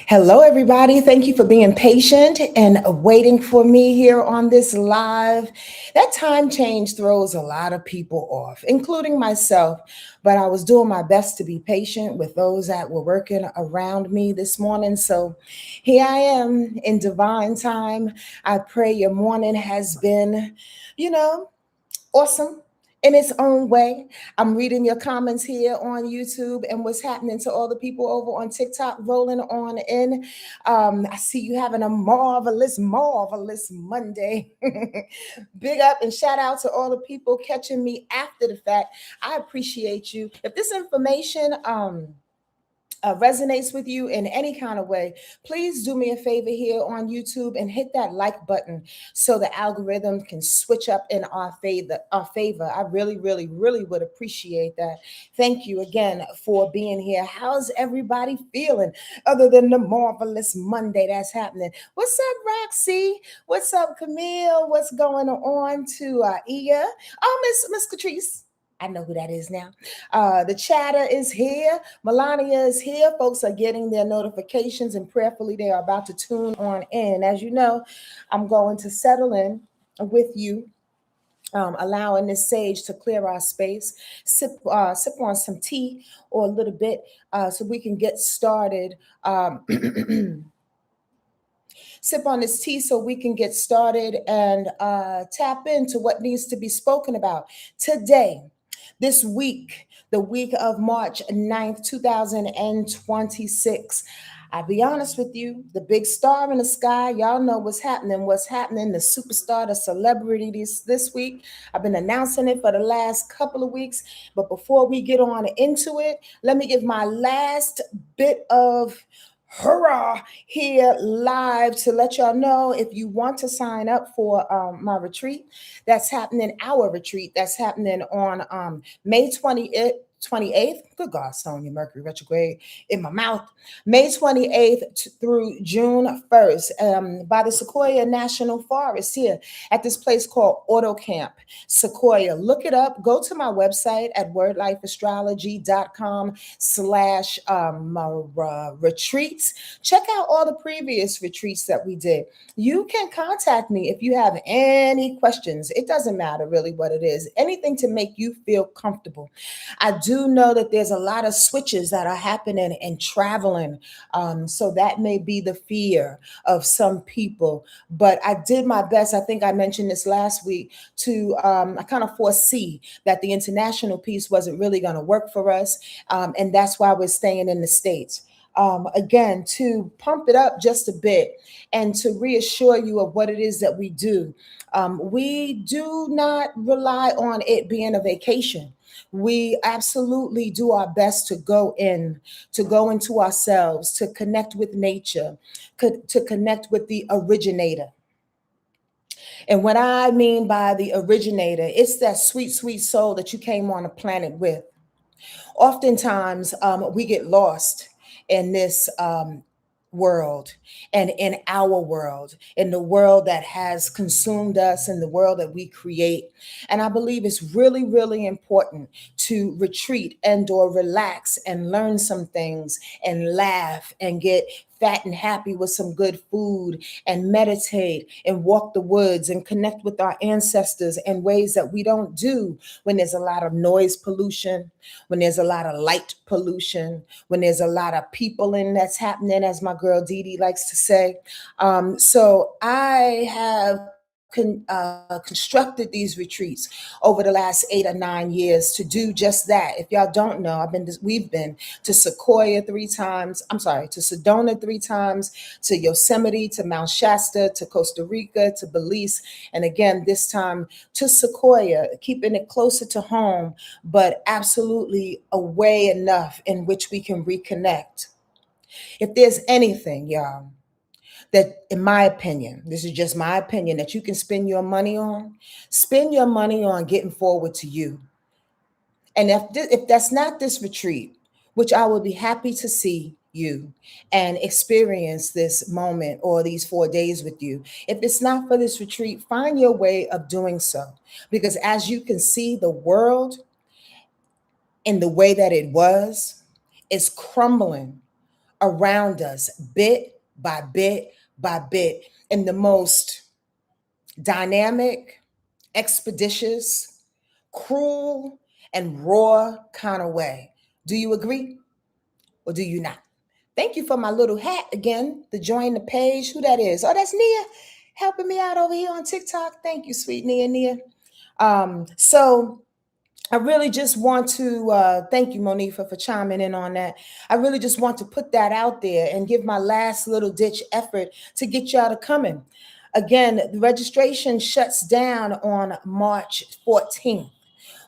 Hello, everybody. Thank you for being patient and waiting for me here on this live. That time change throws a lot of people off, including myself. But I was doing my best to be patient with those that were working around me this morning. So here I am in divine time. I pray your morning has been, you know, awesome in its own way. I'm reading your comments here on YouTube and what's happening to all the people over on TikTok rolling on in. I see you having a marvelous, marvelous Monday. Big up and shout out to all the people catching me after the fact. I appreciate you. If this information, resonates with you in any kind of way, please do me a favor here on YouTube and hit that like button so the algorithm can switch up in our favor. I really, really, really would appreciate that. Thank you again for being here. How's everybody feeling other than the marvelous Monday that's happening? What's up, Roxy? What's up, Camille? What's going on to Ia? Oh, Miss Catrice. I know who that is now. The chatter is here. Melania is here. Folks are getting their notifications and prayerfully they are about to tune on in. As you know, I'm going to settle in with you, allowing this sage to clear our space, sip on some tea or a little bit so we can get started. Sip on this tea so we can get started and tap into what needs to be spoken about today. This week, the week of March 9th, 2026. I'll be honest with you, the big star in the sky, y'all know what's happening. The superstar, the celebrity this week. I've been announcing it for the last couple of weeks. But before we get on into it, let me give my last bit of hurrah here live to let y'all know if you want to sign up for my retreat that's happening, our retreat that's happening on May 28th. Good God, Sonya, Mercury retrograde in my mouth. May 28th through June 1st by the SEQUOIA National Forest here at this place called Auto Camp SEQUOIA. Look it up. Go to my website at wordlifeastrology.com/retreats. Check out all the previous retreats that we did. You can contact me if you have any questions. It doesn't matter really what it is. Anything to make you feel comfortable. I do know that there's a lot of switches that are happening and traveling. So that may be the fear of some people. But I did my best. I think I mentioned this last week to, I kind of foresee that the international piece wasn't really going to work for us. And that's why we're staying in the States. Again, to pump it up just a bit and to reassure you of what it is that we do. We do not rely on it being a vacation. We absolutely do our best to go into ourselves, to connect with nature, to connect with the originator. And what I mean by the originator, it's that sweet, sweet soul that you came on a planet with. Oftentimes, we get lost in this world and in our world, in the world that has consumed us and the world that we create. And I believe it's really, really important to retreat and or relax and learn some things and laugh and get fat and happy with some good food and meditate and walk the woods and connect with our ancestors in ways that we don't do when there's a lot of noise pollution, when there's a lot of light pollution, when there's a lot of people in that's happening, as my girl Dee Dee likes to say. So I have constructed these retreats over the last 8 or 9 years to do just that. If y'all don't know, we've been to SEQUOIA 3 times. I'm sorry, to Sedona 3 times, to Yosemite, to Mount Shasta, to Costa Rica, to Belize, and again this time to SEQUOIA, keeping it closer to home, but absolutely away enough in which we can reconnect. If there's anything, y'all, that, in my opinion, this is just my opinion, that you can spend your money on getting forward to you. And if that's not this retreat, which I will be happy to see you and experience this moment or these 4 days with you, if it's not for this retreat, find your way of doing so. Because as you can see, the world in the way that it was is crumbling around us, bit by bit, in the most dynamic, expeditious, cruel, and raw kind of way. Do you agree or do you not? Thank you for my little hat again to join the page. Who that is? Oh, that's Nia helping me out over here on TikTok. Thank you, sweet Nia. So I really just want to thank you, Monifa, for chiming in on that. I really just want to put that out there and give my last little ditch effort to get y'all to come in. Again, the registration shuts down on March 14th,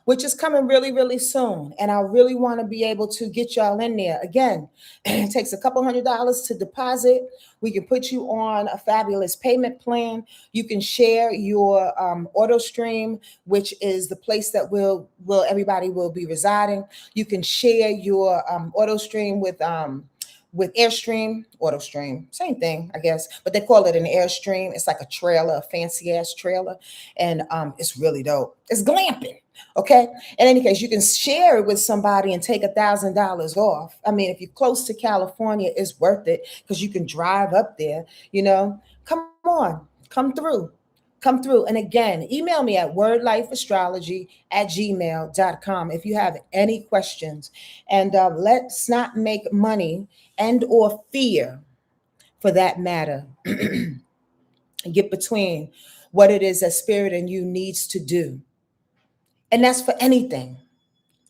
which is coming really, really soon. And I really want to be able to get y'all in there. Again, it takes a couple $100 to deposit. We can put you on a fabulous payment plan. You can share your auto stream, which is the place that will everybody will be residing. You can share your auto stream with Airstream, AutoStream, same thing, I guess, but they call it an Airstream. It's like a trailer, a fancy ass trailer, and it's really dope. It's glamping. Okay. In any case, you can share it with somebody and take $1,000 off. I mean, if you're close to California, it's worth it because you can drive up there. Come on, come through. Come through. And again, email me at wordlifeastrology@gmail.com if you have any questions. And let's not make money and or fear, for that matter, get between what it is that spirit and you needs to do. And that's for anything.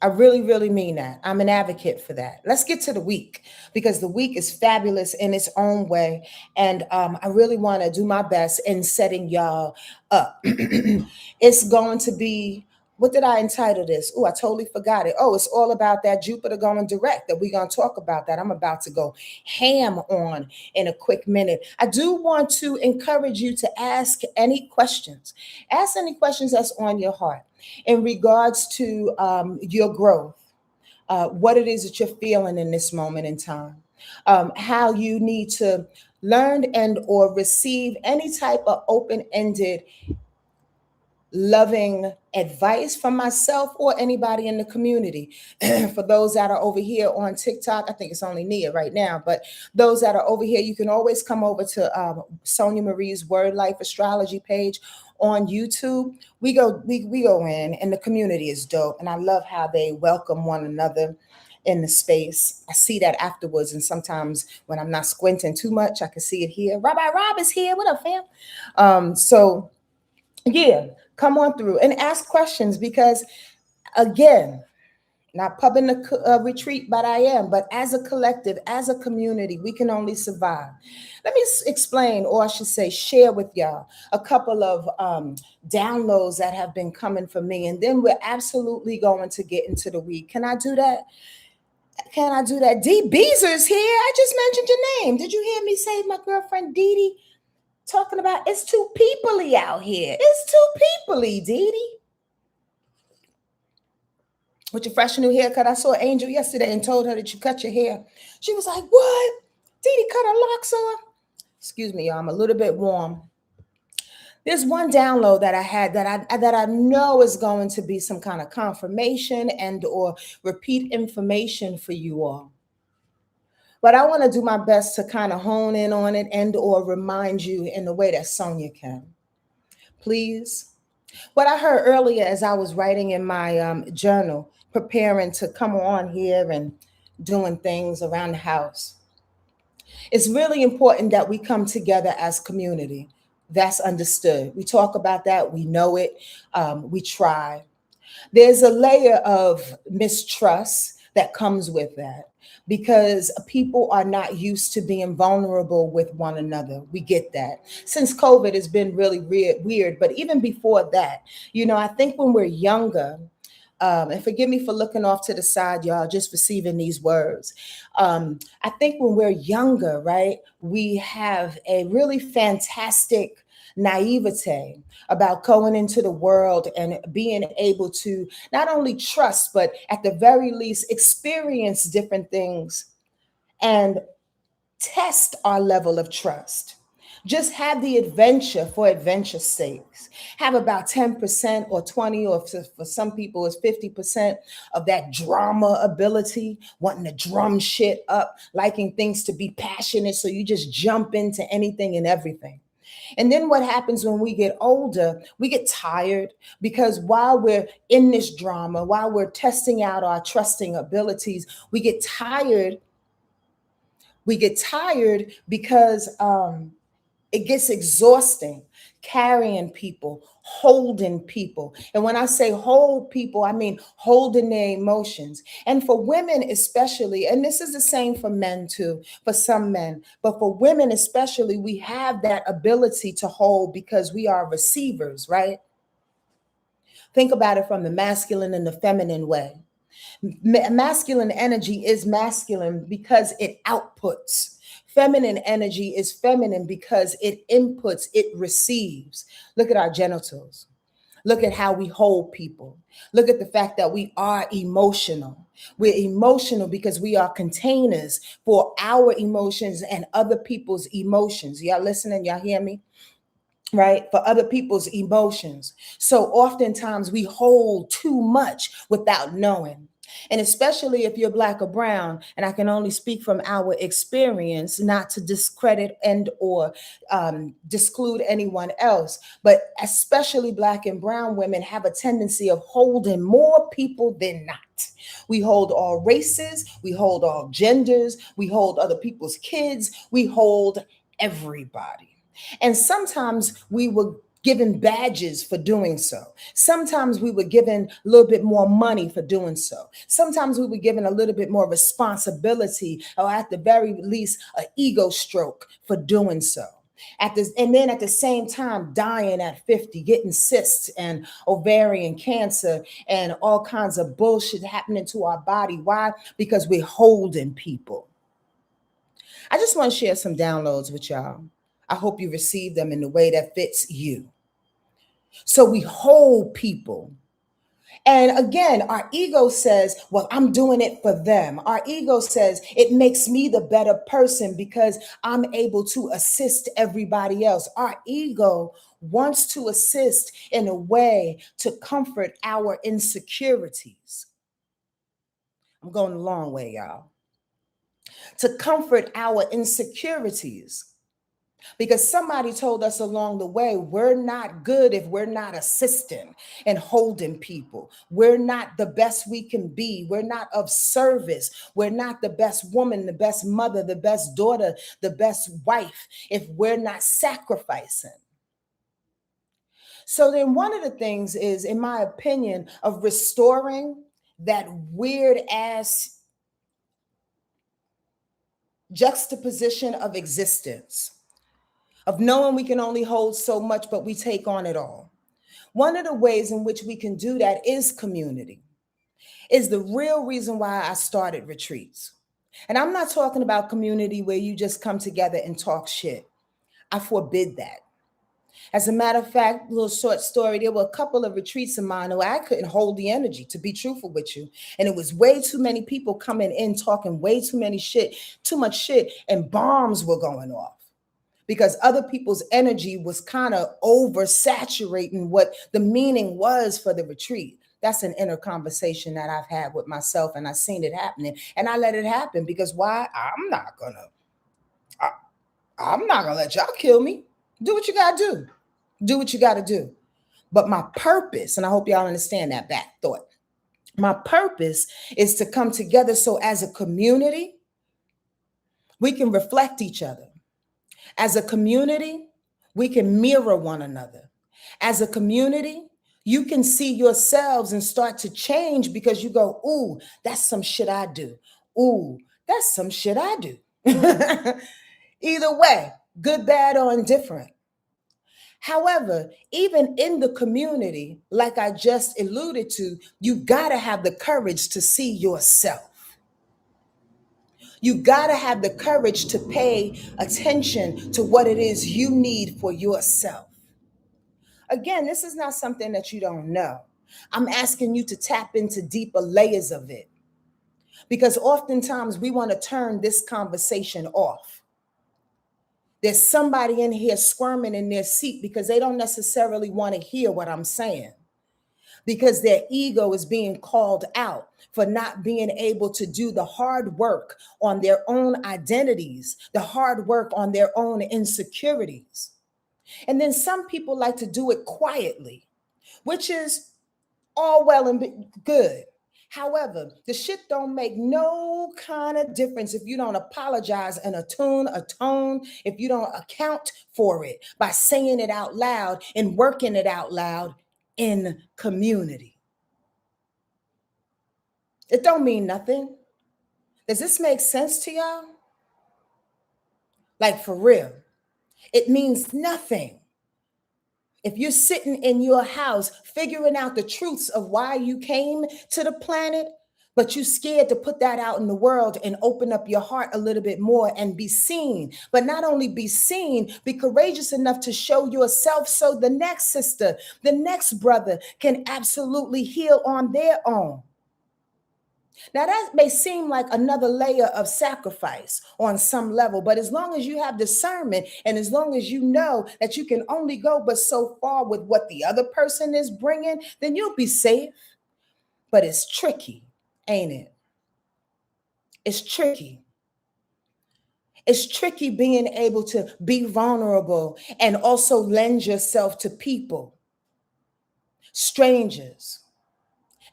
I really, really mean that. I'm an advocate for that. Let's get to the week because the week is fabulous in its own way. And I really want to do my best in setting y'all up. It's going to be, what did I entitle this? Oh, I totally forgot it. Oh, it's all about that Jupiter going direct that we're going to talk about that. I'm about to go ham on in a quick minute. I do want to encourage you to ask any questions. Ask any questions that's on your heart in regards to your growth, what it is that you're feeling in this moment in time, how you need to learn and or receive any type of open-ended loving advice from myself or anybody in the community. For those that are over here on TikTok, I think it's only Nia right now, but those that are over here, you can always come over to Sonja Marie's Wordlife Astrology page on YouTube. We go in, and the community is dope, and I love how they welcome one another in the space. I see that afterwards, and sometimes when I'm not squinting too much, I can see it here. Rabbi Rob is here. What up, fam? So yeah, come on through and ask questions because, again, not pubbing the retreat, but I am. But as a collective, as a community, we can only survive. Let me explain, or I should say, share with y'all a couple of downloads that have been coming from me. And then we're absolutely going to get into the week. Can I do that? Can I do that? Dee Beezer's here. I just mentioned your name. Did you hear me say my girlfriend Dee Dee? Talking about it's too peoply out here. It's too peoply, Dee Dee. With your fresh new haircut, I saw Angel yesterday and told her that you cut your hair. She was like, "What? Dee Dee cut her locks off?" Excuse me, y'all, I'm a little bit warm. There's one download that I had that I know is going to be some kind of confirmation and or repeat information for you all. But I want to do my best to kind of hone in on it and or remind you in the way that Sonja can. Please. What I heard earlier as I was writing in my journal, preparing to come on here and doing things around the house, it's really important that we come together as community. That's understood. We talk about that. We know it. We try. There's a layer of mistrust that comes with that because people are not used to being vulnerable with one another. We get that. Since COVID has been really weird, but even before that, I think when we're younger, and forgive me for looking off to the side, y'all, just receiving these words. I think when we're younger, right, we have a really fantastic naivete about going into the world and being able to not only trust, but at the very least experience different things and test our level of trust. Just have the adventure for adventure's sakes. Have about 10% or 20, or for some people it's 50% of that drama ability, wanting to drum shit up, liking things to be passionate. So you just jump into anything and everything. And then what happens when we get older, we get tired because while we're in this drama, while we're testing out our trusting abilities, we get tired. We get tired because it gets exhausting carrying people, holding people. And when I say hold people, I mean holding their emotions. And for women especially, and this is the same for men too, for some men, but for women especially, we have that ability to hold because we are receivers, right? Think about it from the masculine and the feminine way. Masculine energy is masculine because it outputs. Feminine energy is feminine because it inputs, it receives. Look at our genitals. Look at how we hold people. Look at the fact that we are emotional. We're emotional because we are containers for our emotions and other people's emotions. Y'all listening? Y'all hear me? Right? For other people's emotions. So oftentimes we hold too much without knowing. And especially if you're black or brown, and I can only speak from our experience, not to discredit and or disclude anyone else, but especially black and brown women have a tendency of holding more people than not. We hold all races, we hold all genders, we hold other people's kids, we hold everybody. And sometimes we were given badges for doing so. Sometimes we were given a little bit more money for doing so. Sometimes we were given a little bit more responsibility, or at the very least, an ego stroke for doing so. And then at the same time, dying at 50, getting cysts and ovarian cancer and all kinds of bullshit happening to our body. Why? Because we're holding people. I just want to share some downloads with y'all. I hope you receive them in the way that fits you. So we hold people. And again, our ego says, well, I'm doing it for them. Our ego says it makes me the better person because I'm able to assist everybody else. Our ego wants to assist in a way to comfort our insecurities. I'm going a long way, y'all. To comfort our insecurities. Because somebody told us along the way, we're not good if we're not assisting and holding people. We're not the best we can be. We're not of service. We're not the best woman, the best mother, the best daughter, the best wife if we're not sacrificing. So then one of the things is, in my opinion, of restoring that weird ass juxtaposition of existence, of knowing we can only hold so much, but we take on it all. One of the ways in which we can do that is community, is the real reason why I started retreats. And I'm not talking about community where you just come together and talk shit. I forbid that. As a matter of fact, little short story, there were a couple of retreats of mine where I couldn't hold the energy, to be truthful with you. And it was way too many people coming in, talking way too many shit, too much shit, and bombs were going off because other people's energy was kind of oversaturating what the meaning was for the retreat. That's an inner conversation that I've had with myself, and I've seen it happening. And I let it happen because why? I'm not gonna let y'all kill me. Do what you gotta do. Do what you gotta do. But my purpose, and I hope y'all understand that back thought. My purpose is to come together so as a community, we can reflect each other. As a community, we can mirror one another. As a community, you can see yourselves and start to change because you go, ooh, that's some shit I do. Ooh, that's some shit I do. Either way, good, bad, or indifferent. However, even in the community, like I just alluded to, you gotta have the courage to see yourself. You got to have the courage to pay attention to what it is you need for yourself. Again, this is not something that you don't know. I'm asking you to tap into deeper layers of it because oftentimes we want to turn this conversation off. There's somebody in here squirming in their seat because they don't necessarily want to hear what I'm saying, because their ego is being called out for not being able to do the hard work on their own identities, the hard work on their own insecurities. And then some people like to do it quietly, which is all well and good. However, the shit don't make no kind of difference if you don't apologize and atone, if you don't account for it by saying it out loud and working it out loud in community. It don't mean nothing. Does this make sense to y'all? Like, for real, it means nothing. If you're sitting in your house figuring out the truths of why you came to the planet, but you're scared to put that out in the world and open up your heart a little bit more and be seen. But not only be seen, be courageous enough to show yourself so the next sister, the next brother can absolutely heal on their own. Now, that may seem like another layer of sacrifice on some level, but as long as you have discernment and as long as you know that you can only go but so far with what the other person is bringing, then you'll be safe. But it's tricky, ain't it? It's tricky. It's tricky being able to be vulnerable and also lend yourself to people, strangers,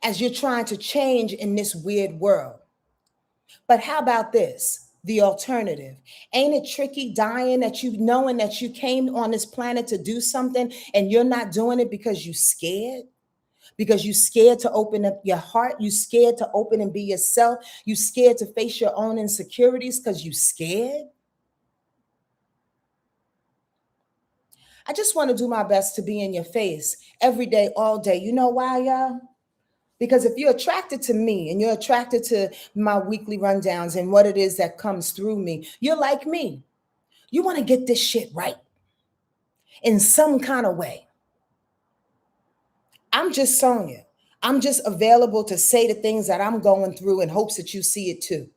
as you're trying to change in this weird world. But how about this? The alternative. Ain't it tricky dying that you knowing that you came on this planet to do something and you're not doing it because you scared? Because you scared to open up your heart, you scared to open and be yourself, you scared to face your own insecurities because you scared? I just want to do my best to be in your face every day, all day. You know why, y'all? Because if you're attracted to me and you're attracted to my weekly rundowns and what it is that comes through me, you're like me. You want to get this shit right in some kind of way. I'm just Sonja. I'm just available to say the things that I'm going through in hopes that you see it too.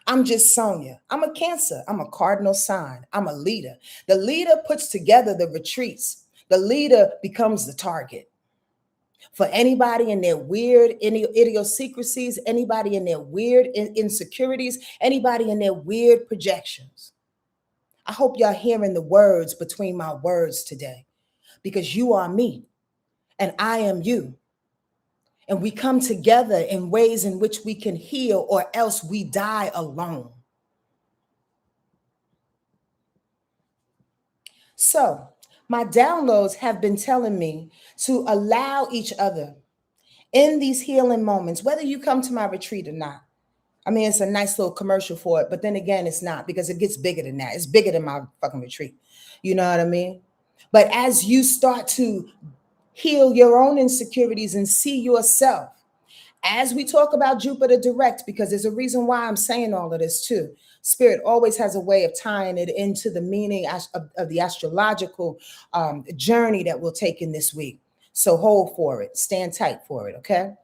I'm just Sonja. I'm a Cancer. I'm a cardinal sign. I'm a leader. The leader puts together the retreats. The leader becomes the target. For anybody in their weird idiosyncrasies, anybody in their weird insecurities, anybody in their weird projections. I hope y'all hearing the words between my words today, because you are me and I am you. And we come together in ways in which we can heal, or else we die alone. So my downloads have been telling me to allow each other in these healing moments, whether you come to my retreat or not. I mean, it's a nice little commercial for it, but then again, it's not, because it gets bigger than that. It's bigger than my fucking retreat. You know what I mean? But as you start to heal your own insecurities and see yourself, as we talk about Jupiter direct, because there's a reason why I'm saying all of this too. Spirit always has a way of tying it into the meaning of the astrological journey that we'll take in this week. So hold for it, stand tight for it, okay?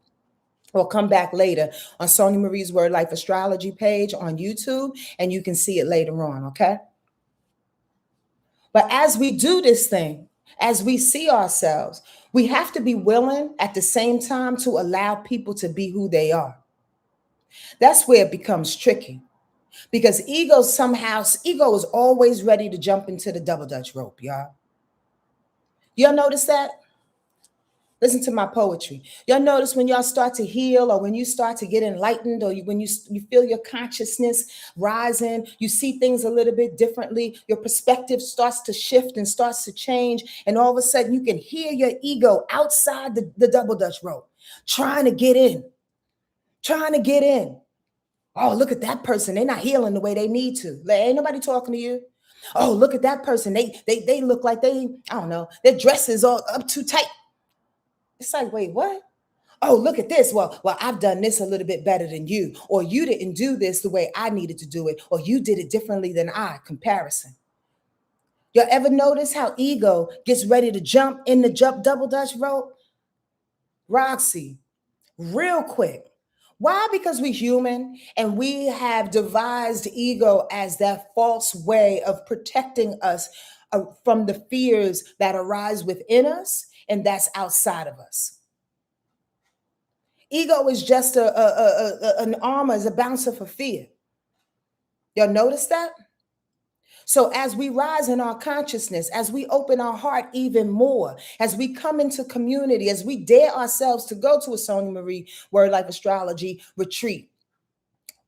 We'll come back later on Sonja Marie's Wordlife Astrology page on YouTube, and you can see it later on, okay? But as we do this thing, as we see ourselves, we have to be willing at the same time to allow people to be who they are. That's where it becomes tricky, because ego is always ready to jump into the double dutch rope, y'all. Y'all notice that? Listen to my poetry. Y'all notice when y'all start to heal, or when you start to get enlightened, or when you feel your consciousness rising, you see things a little bit differently, your perspective starts to shift and starts to change, and all of a sudden you can hear your ego outside the double dutch rope, trying to get in. Oh, look at that person. They're not healing the way they need to. Like, ain't nobody talking to you. Oh, look at that person. They look like I don't know, their dress is all up too tight. It's like, wait, what? Oh, look at this. Well, I've done this a little bit better than you, or you didn't do this the way I needed to do it, or you did it differently than I. Comparison. You ever notice how ego gets ready to jump double dutch rope? Roxy, real quick. Why? Because we're human and we have devised ego as that false way of protecting us from the fears that arise within us and that's outside of us. Ego is just an armor, is a bouncer for fear. Y'all notice that? So as we rise in our consciousness, as we open our heart even more, as we come into community, as we dare ourselves to go to a Sonja Marie Wordlife Astrology retreat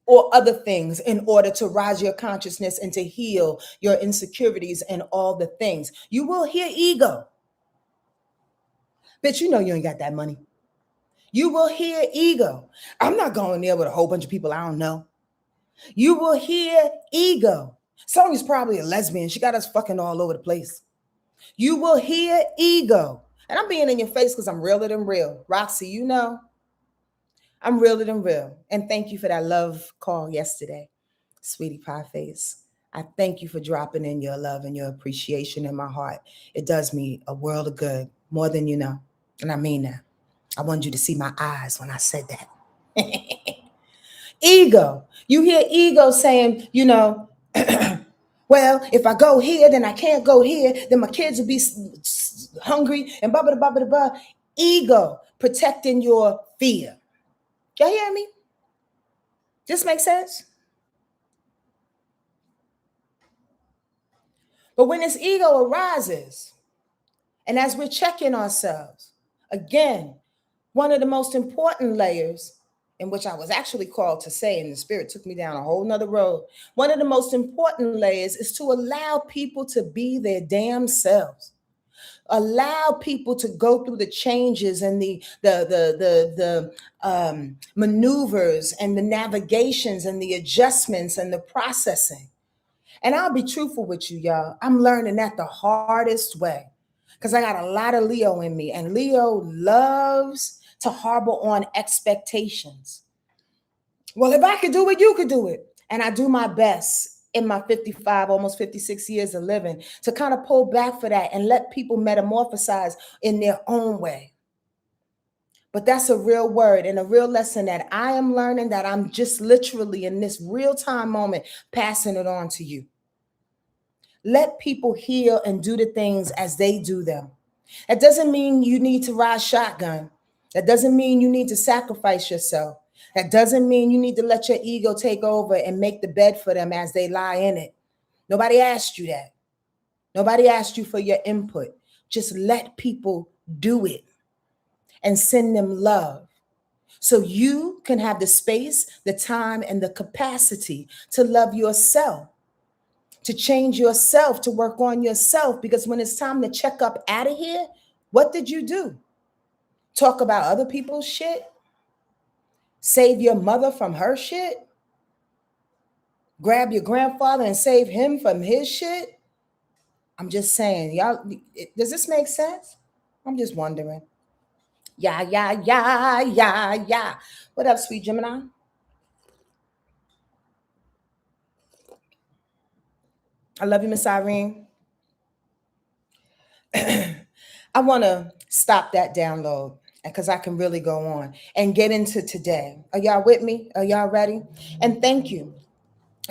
or other things in order to rise your consciousness and to heal your insecurities and all the things, you will hear ego. Bitch, you know you ain't got that money. You will hear ego. I'm not going there with a whole bunch of people I don't know. You will hear ego. Sonja's probably a lesbian. She got us fucking all over the place. You will hear ego. And I'm being in your face because I'm realer than real. Roxy, you know, I'm realer than real. And thank you for that love call yesterday, sweetie pie face. I thank you for dropping in your love and your appreciation in my heart. It does me a world of good, more than you know. And I mean that. I wanted you to see my eyes when I said that. Ego. You hear ego saying, you know, well, if I go here, then I can't go here. Then my kids will be hungry and blah, blah, blah, blah, blah. Ego protecting your fear. Y'all hear me? This makes sense? But when this ego arises, and as we're checking ourselves, again, one of the most important layers in which I was actually called to say, and the spirit took me down a whole nother road. One of the most important layers is to allow people to be their damn selves. Allow people to go through the changes and the maneuvers and the navigations and the adjustments and the processing. And I'll be truthful with you, y'all. I'm learning that the hardest way because I got a lot of Leo in me, and Leo loves to harbor on expectations. Well, if I could do it, you could do it. And I do my best in my 55, almost 56 years of living to kind of pull back for that and let people metamorphosize in their own way. But that's a real word and a real lesson that I am learning, that I'm just literally in this real time moment passing it on to you. Let people heal and do the things as they do them. That doesn't mean you need to ride shotgun. That doesn't mean you need to sacrifice yourself. That doesn't mean you need to let your ego take over and make the bed for them as they lie in it. Nobody asked you that. Nobody asked you for your input. Just let people do it and send them love so you can have the space, the time, and the capacity to love yourself, to change yourself, to work on yourself. Because when it's time to check up out of here, what did you do? Talk about other people's shit? Save your mother from her shit? Grab your grandfather and save him from his shit? I'm just saying, y'all, does this make sense? I'm just wondering. Yeah, yeah, yeah, yeah, yeah. What up, sweet Gemini? I love you, Miss Irene. I want to stop that download because I can really go on and get into today. Are y'all with me? Are y'all ready? And thank you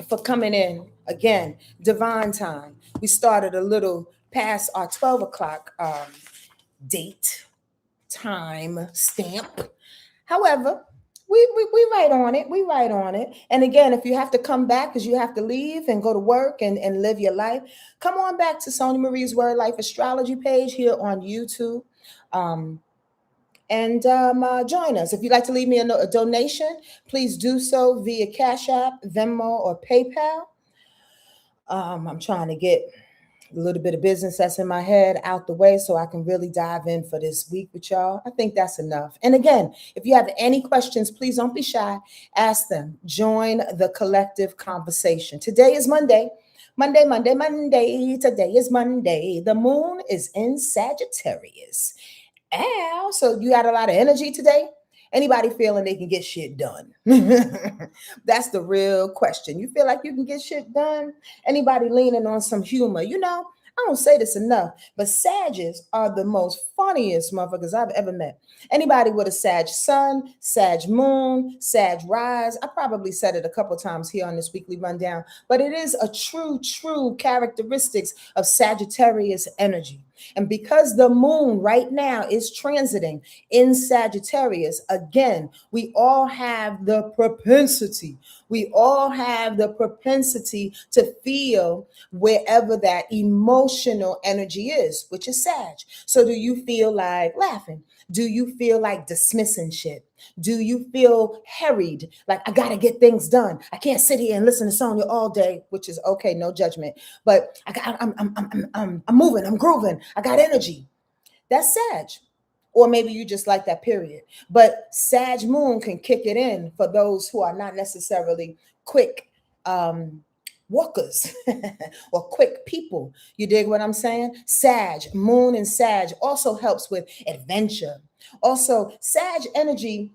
for coming in again. Divine time. We started a little past our 12 o'clock date time stamp. However, we right on it. We right on it. And again, if you have to come back because you have to leave and go to work and live your life, come on back to Sonja Marie's Wordlife Astrology page here on YouTube. And join us. If you'd like to leave me a donation, please do so via Cash App, Venmo, or PayPal. I'm trying to get a little bit of business that's in my head out the way so I can really dive in for this week with y'all. I think that's enough. And again, if you have any questions, please don't be shy. Ask them. Join the collective conversation. Today is Monday. Monday. Today is Monday. The moon is in Sagittarius. Ow. So you had a lot of energy today? Anybody feeling they can get shit done? That's the real question. You feel like you can get shit done? Anybody leaning on some humor? You know, I don't say this enough, but Sages are the most funniest motherfuckers I've ever met. Anybody with a Sag sun, Sag moon, Sag rise. I probably said it a couple times here on this weekly rundown, but it is a true characteristics of Sagittarius energy. And because the moon right now is transiting in Sagittarius, again, we all have the propensity. We all have the propensity to feel wherever that emotional energy is, which is Sag. So do you feel like laughing? Do you feel like dismissing shit? Do you feel harried? Like, I got to get things done. I can't sit here and listen to Sonja all day, which is okay, no judgment. But I'm moving, I'm grooving. I got energy. That's Sag. Or maybe you just like that period. But Sag moon can kick it in for those who are not necessarily quick walkers or quick people. You dig what I'm saying? Sag, moon and Sag also helps with adventure. Also, Sag energy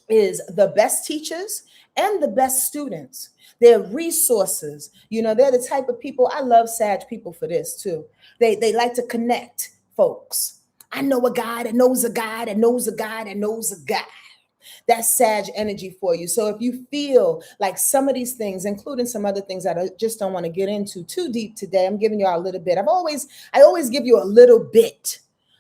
is the best teachers and the best students. They're resources. You know, they're the type of people. I love Sag people for this too. They like to connect folks. I know a guy that knows a guy that knows a guy that knows a guy. That's Sag energy for you. So if you feel like some of these things, including some other things that I just don't want to get into too deep today, I'm giving you a little bit. I always give you a little bit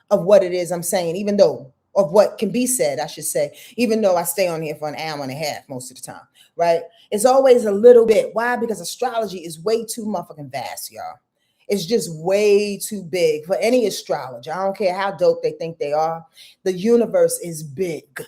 of what it is I'm saying, even though of what can be said, I should say, even though I stay on here for an hour and a half most of the time, right? It's always a little bit. Why? Because astrology is way too motherfucking vast, y'all. It's just way too big for any astrologer. I don't care how dope they think they are. The universe is big.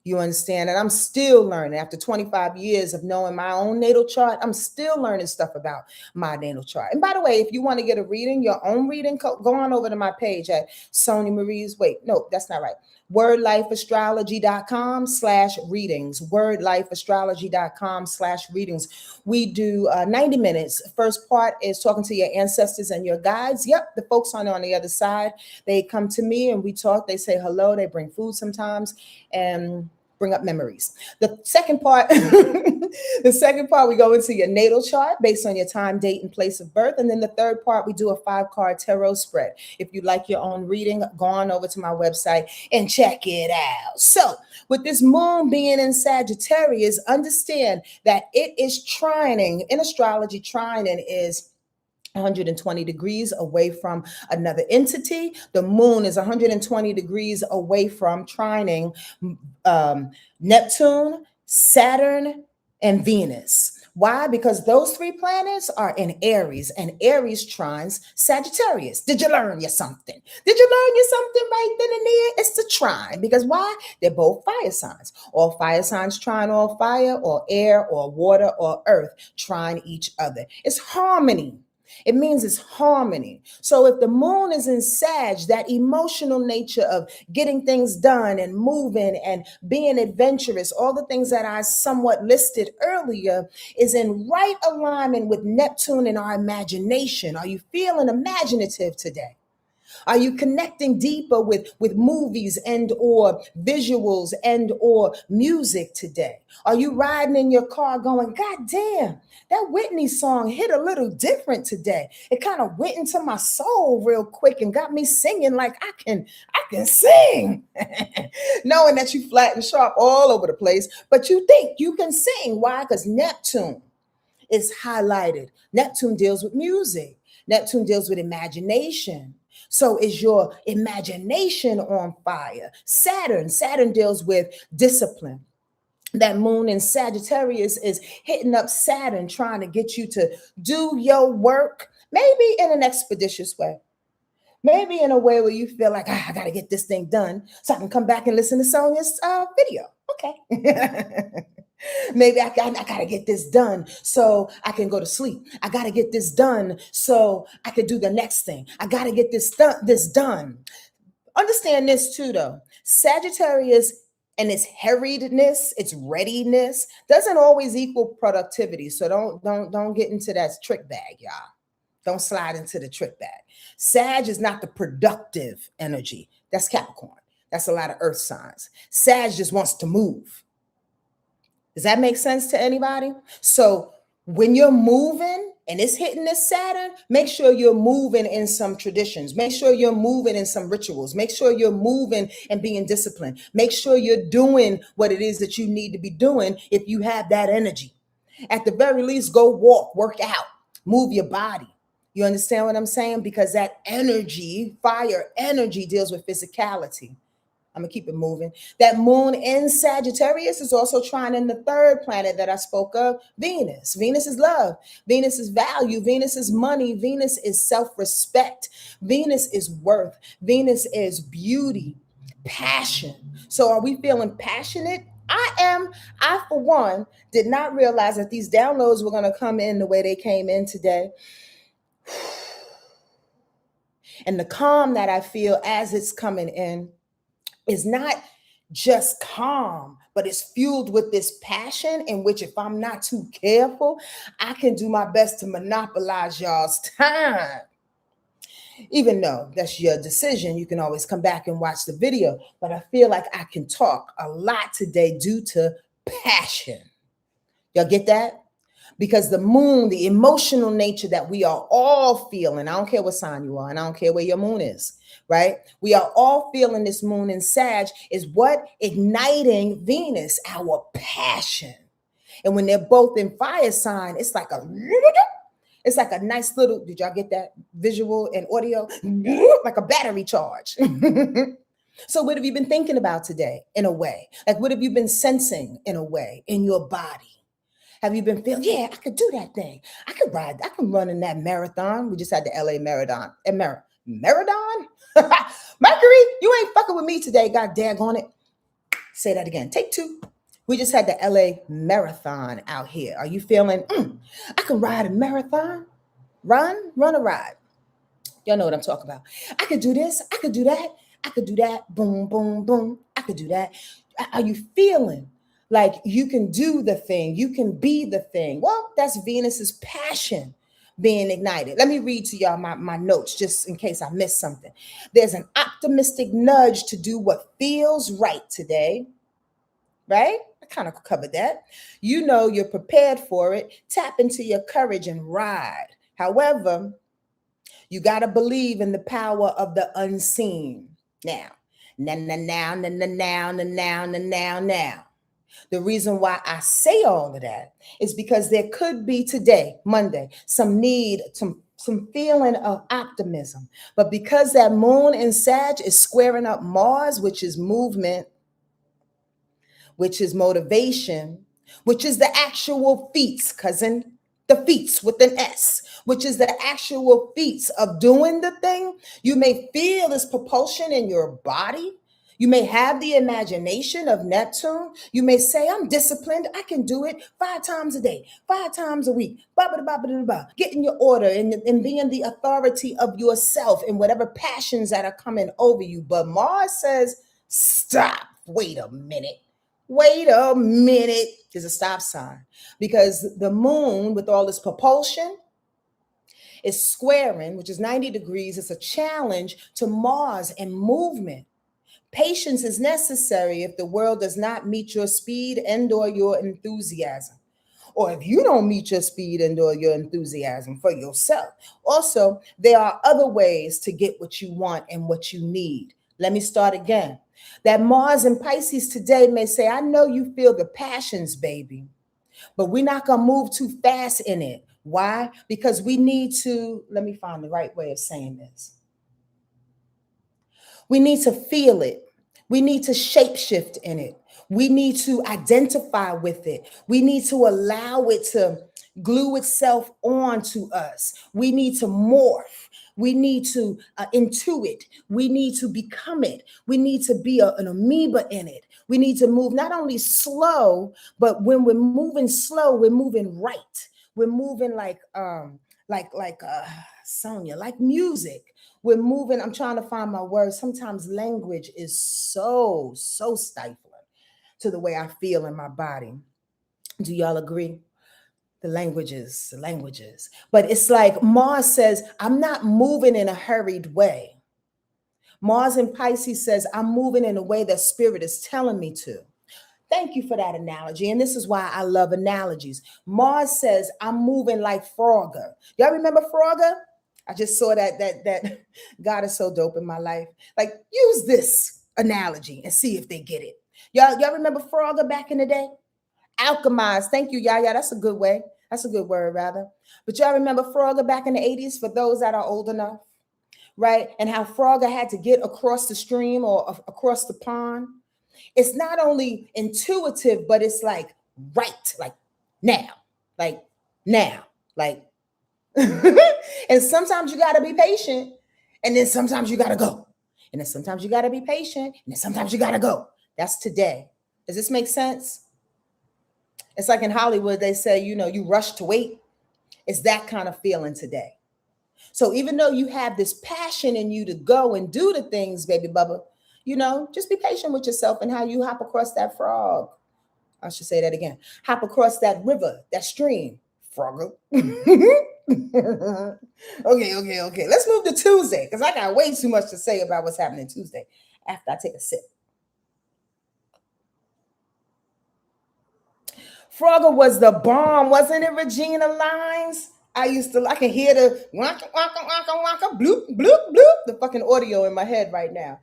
You understand? And I'm still learning. After 25 years of knowing my own natal chart, I'm still learning stuff about my natal chart. And by the way, if you want to get a reading, your own reading, go on over to my page at Sonia Marie's. Wait, no, that's not right. Wordlifeastrology.com/readings. Wordlifeastrology.com/readings. We do 90 minutes. First part is talking to your ancestors and your guides. Yep, the folks on the other side, they come to me and we talk. They say hello. They bring food sometimes and bring up memories. The second part, we go into your natal chart based on your time, date, and place of birth. And then the third part, we do a 5-card tarot spread. If you like your own reading, go on over to my website and check it out. So with this moon being in Sagittarius, understand that it is trining. In astrology, trining is 120 degrees away from another entity. The moon is 120 degrees away from trining Neptune, Saturn, and Venus. Why? Because those 3 planets are in Aries, and Aries trines Sagittarius. Did you learn you something? Did you learn you something right then and there? It's the trine. Because why? They're both fire signs. All fire signs trine all fire, or air, or water, or earth trine each other. It's harmony. It means it's harmony. So if the moon is in Sag, that emotional nature of getting things done and moving and being adventurous, all the things that I somewhat listed earlier, is in right alignment with Neptune and our imagination. Are you feeling imaginative today? Are you connecting deeper with movies and or visuals and or music today? Are you riding in your car going, God damn, that Whitney song hit a little different today. It kind of went into my soul real quick and got me singing like I can sing. Knowing that you flat and sharp all over the place, but you think you can sing. Why? Because Neptune is highlighted. Neptune deals with music. Neptune deals with imagination. So is your imagination on fire? Saturn deals with discipline. That moon in Sagittarius is hitting up Saturn, trying to get you to do your work, maybe in an expeditious way. Maybe in a way where you feel like, I got to get this thing done so I can come back and listen to Sonja's video. Okay. Maybe I got to get this done so I can go to sleep. I got to get this done so I can do the next thing. I got to get this done. Understand this too, though. Sagittarius and its harriedness, its readiness, doesn't always equal productivity. So don't get into that trick bag, y'all. Don't slide into the trick bag. Sag is not the productive energy. That's Capricorn. That's a lot of earth signs. Sag just wants to move. Does that make sense to anybody? So when you're moving, and it's hitting this Saturn, make sure you're moving in some traditions. Make sure you're moving in some rituals. Make sure you're moving and being disciplined. Make sure you're doing what it is that you need to be doing if you have that energy. At the very least, go walk, work out, move your body. You understand what I'm saying? Because that energy, fire energy, deals with physicality. I'm gonna keep it moving. That moon in Sagittarius is also trining the third planet that I spoke of, Venus. Venus is love. Venus is value. Venus is money. Venus is self-respect. Venus is worth. Venus is beauty, passion. So are we feeling passionate? I am. I, for one, did not realize that these downloads were going to come in the way they came in today. And the calm that I feel as it's coming in is not just calm, but it's fueled with this passion in which, if I'm not too careful, I can do my best to monopolize y'all's time. Even though that's your decision, you can always come back and watch the video. But I feel like I can talk a lot today due to passion. Y'all get that? Because the moon, the emotional nature that we are all feeling, I don't care what sign you are, and I don't care where your moon is, right? We are all feeling this moon in Sag is what? Igniting Venus, our passion. And when they're both in fire sign, it's like a nice little, did y'all get that visual and audio? Like a battery charge. So what have you been thinking about today in a way? Like what have you been sensing in a way in your body? Have you been feeling, yeah, I could do that thing. I could ride, I can run in that marathon. We just had the LA marathon. Marathon? Mercury, you ain't fucking with me today, god daggone it. Say that again. Take two. We just had the LA marathon out here. Are you feeling, I can ride a marathon? Run or ride? Y'all know what I'm talking about. I could do this. I could do that. I could do that. Boom, boom, boom. I could do that. Are you feeling like you can do the thing? You can be the thing. Well, that's Venus's passion being ignited. Let me read to y'all my notes just in case I missed something. There's an optimistic nudge to do what feels right today, right? I kind of covered that. You know you're prepared for it. Tap into your courage and ride. However, you got to believe in the power of the unseen. Now. The reason why I say all of that is because there could be today, Monday, some need, some feeling of optimism. But because that moon in Sag is squaring up Mars, which is movement, which is motivation, which is the actual feats, cousin, the feats with an S, which is the actual feats of doing the thing. You may feel this propulsion in your body. You may have the imagination of Neptune. You may say, I'm disciplined. I can do it 5 times a day, 5 times a week. Getting your order and being the authority of yourself in whatever passions that are coming over you. But Mars says, stop. Wait a minute. There's a stop sign. Because the moon, with all this propulsion, is squaring, which is 90 degrees. It's a challenge to Mars and movement. Patience is necessary if the world does not meet your speed and/or your enthusiasm. Or if you don't meet your speed and/or your enthusiasm for yourself. Also, there are other ways to get what you want and what you need. Let me start again. That Mars in Pisces today may say, I know you feel the passions, baby, but we're not going to move too fast in it. Why? Because we need to, let me find the right way of saying this. We need to feel it. We need to shapeshift in it. We need to identify with it. We need to allow it to glue itself onto us. We need to morph. We need to intuit. We need to become it. We need to be an amoeba in it. We need to move not only slow, but when we're moving slow, we're moving right. We're moving like Sonja, like music. We're moving. I'm trying to find my words. Sometimes language is so stifling to the way I feel in my body. Do y'all agree? The languages. But it's like Mars says, I'm not moving in a hurried way. Mars in Pisces says, I'm moving in a way that spirit is telling me to. Thank you for that analogy. And this is why I love analogies. Mars says, I'm moving like Frogger. Y'all remember Frogger? I just saw that God is so dope in my life. Like, use this analogy and see if they get it. Y'all remember Frogger back in the day? Alchemize. Thank you, Yaya. That's a good way. That's a good word, rather. But y'all remember Frogger back in the 80s for those that are old enough, right? And how Frogger had to get across the stream or across the pond. It's not only intuitive, but it's like right, now, like now, like. And sometimes you got to be patient, and then sometimes you got to go, and then sometimes you got to be patient, and then sometimes you got to go. That's today. Does this make sense? It's like in Hollywood, they say, you rush to wait. It's that kind of feeling today. So even though you have this passion in you to go and do the things, baby Bubba, just be patient with yourself and how you hop across that frog. I should say that again. Hop across that river, that stream, frogger. Okay. Let's move to Tuesday, because I got way too much to say about what's happening Tuesday after I take a sip. Frogger was the bomb, wasn't it, Regina Lines? I can hear the waka, waka, waka, waka, bloop, bloop, bloop, the fucking audio in my head right now.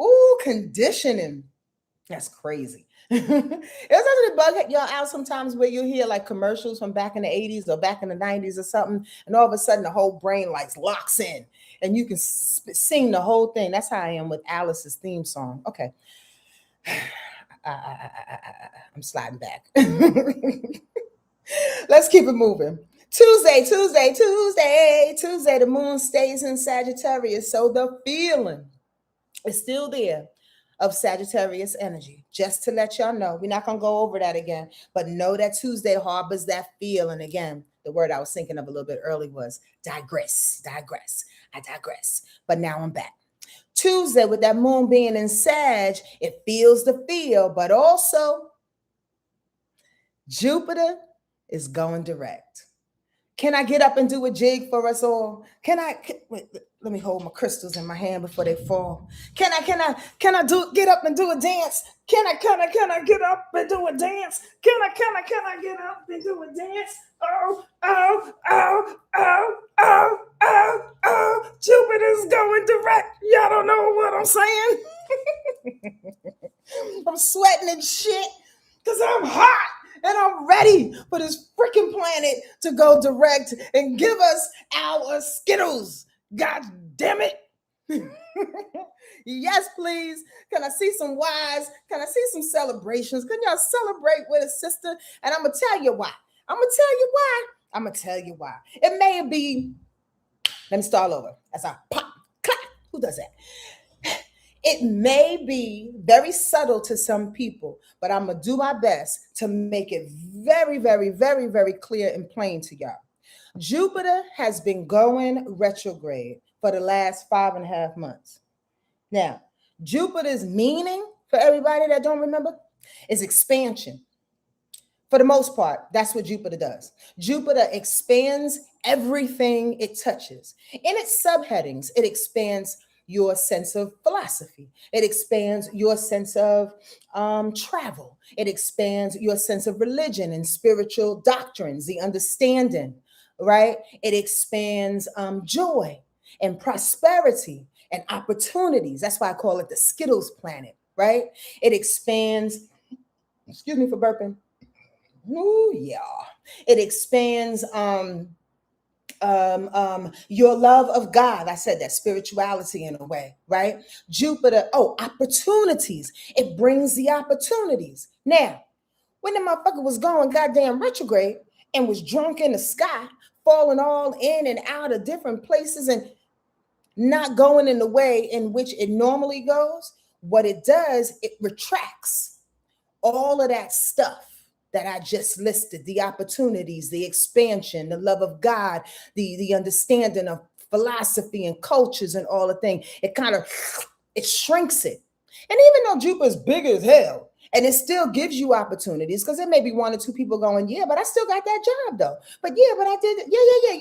Ooh, conditioning. That's crazy. It doesn't bug y'all out sometimes where you hear like commercials from back in the 80s or back in the 90s or something, and all of a sudden the whole brain like locks in and you can sing the whole thing. That's how I am with Alice's theme song. Okay. I'm sliding back. Let's keep it moving. Tuesday, the moon stays in Sagittarius, so the feeling is still there of Sagittarius energy. Just to let y'all know, we're not going to go over that again, but know that Tuesday harbors that feeling again. The word I was thinking of a little bit early was digress. I digress. But now I'm back. Tuesday, with that moon being in Sag, it feels the feel, but also Jupiter is going direct. Can I get up and do a jig for us all? Wait, let me hold my crystals in my hand before they fall. Can I get up and do a dance? Can I get up and do a dance? Can I get up and do a dance? Oh, Jupiter's going direct. Y'all don't know what I'm saying? I'm sweating and shit because I'm hot. And I'm ready for this freaking planet to go direct and give us our Skittles. God damn it. Yes, please. Can I see some whys? Can I see some celebrations? Can y'all celebrate with a sister? And I'm going to tell you why. It may be, let me start over as I pop, clap. Who does that? It may be very subtle to some people, but I'm going to do my best to make it very, very, very, very clear and plain to y'all. Jupiter has been going retrograde for the last 5.5 months. Now, Jupiter's meaning, for everybody that don't remember, is expansion. For the most part, that's what Jupiter does. Jupiter expands everything it touches. In its subheadings, it expands your sense of philosophy. It expands your sense of travel. It expands your sense of religion and spiritual doctrines, the understanding, right? It expands joy and prosperity and opportunities. That's why I call it the Skittles planet, right? It expands, excuse me for burping. Ooh, yeah. It expands your love of God. I said that, spirituality in a way, right? Jupiter, opportunities. It brings the opportunities. Now, when the motherfucker was going goddamn retrograde and was drunk in the sky, falling all in and out of different places and not going in the way in which it normally goes, what it does, it retracts all of that stuff that I just listed, the opportunities, the expansion, the love of God, the understanding of philosophy and cultures and all the things. It shrinks it. And even though Jupiter's big as hell, and it still gives you opportunities, because there may be 1 or 2 people going, yeah, but I still got that job though. But yeah, but I did it. Yeah,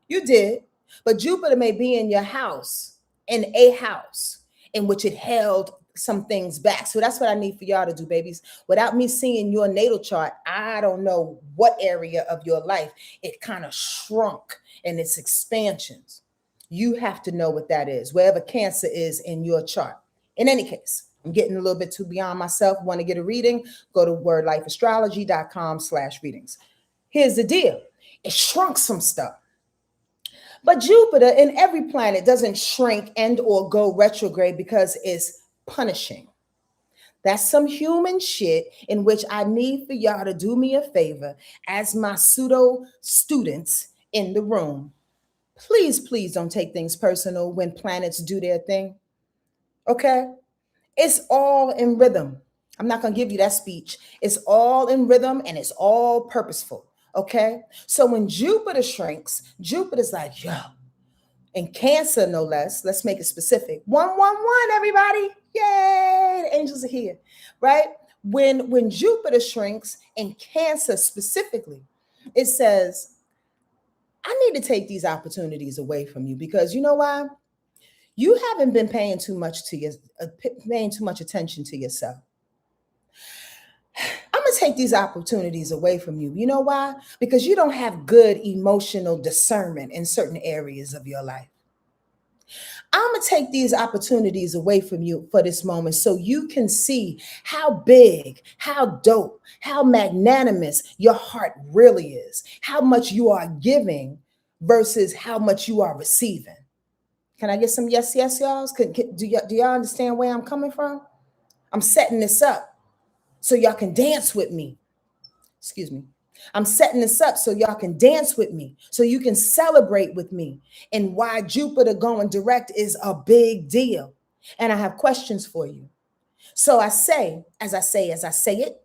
you did. But Jupiter may be in your house, in a house in which it held some things back. So that's what I need for y'all to do, babies. Without me seeing your natal chart, I don't know what area of your life it kind of shrunk in its expansions. You have to know what that is, wherever Cancer is in your chart. In any case, I'm getting a little bit too beyond myself. Want to get a reading? Go to wordlifeastrology.com/readings. Here's the deal. It shrunk some stuff. But Jupiter and every planet doesn't shrink and or go retrograde because it's punishing. That's some human shit in which I need for y'all to do me a favor as my pseudo students in the room. Please, please don't take things personal when planets do their thing. Okay? It's all in rhythm. I'm not going to give you that speech. It's all in rhythm and it's all purposeful. Okay? So when Jupiter shrinks, Jupiter's like, yo, in Cancer, no less. Let's make it specific. 111, everybody. Yay. The angels are here, right? When Jupiter shrinks in Cancer specifically, it says, I need to take these opportunities away from you because you know why? You haven't been paying too much attention to yourself. I'm going to take these opportunities away from you. You know why? Because you don't have good emotional discernment in certain areas of your life. I'm going to take these opportunities away from you for this moment so you can see how big, how dope, how magnanimous your heart really is, how much you are giving versus how much you are receiving. Can I get some yes, y'all? Do y'all understand where I'm coming from? I'm setting this up so y'all can dance with me. Excuse me. I'm setting this up so y'all can dance with me, so you can celebrate with me. And why Jupiter going direct is a big deal. And I have questions for you. So I say, as I say it,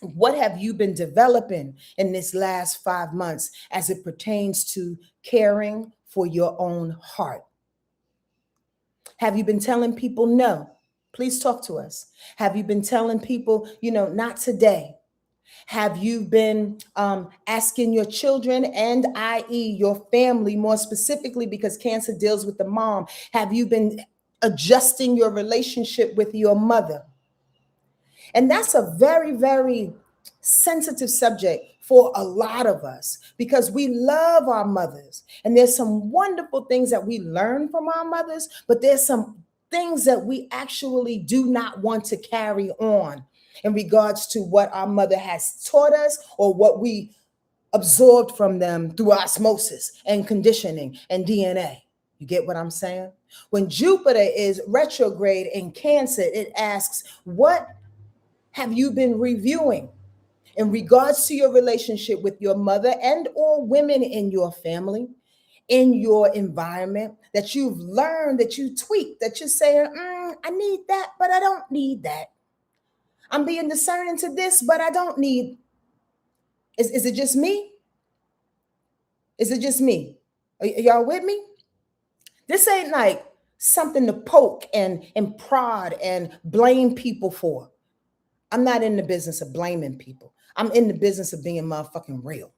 what have you been developing in this last 5 months as it pertains to caring for your own heart? Have you been telling people no? Please talk to us. Have you been telling people, not today? Have you been asking your children and i.e. your family more specifically because Cancer deals with the mom? Have you been adjusting your relationship with your mother? And that's a very, very sensitive subject for a lot of us because we love our mothers. And there's some wonderful things that we learn from our mothers, but there's some things that we actually do not want to carry on in regards to what our mother has taught us or what we absorbed from them through osmosis and conditioning and DNA. You get what I'm saying? When Jupiter is retrograde in Cancer, it asks, what have you been reviewing in regards to your relationship with your mother and or women in your family, in your environment that you've learned, that you tweak, that you're saying, I need that, but I don't need that. I'm being discerning to this, but I don't need. Is it just me? Is it just me? Are y'all with me? This ain't like something to poke and prod and blame people for. I'm not in the business of blaming people. I'm in the business of being motherfucking real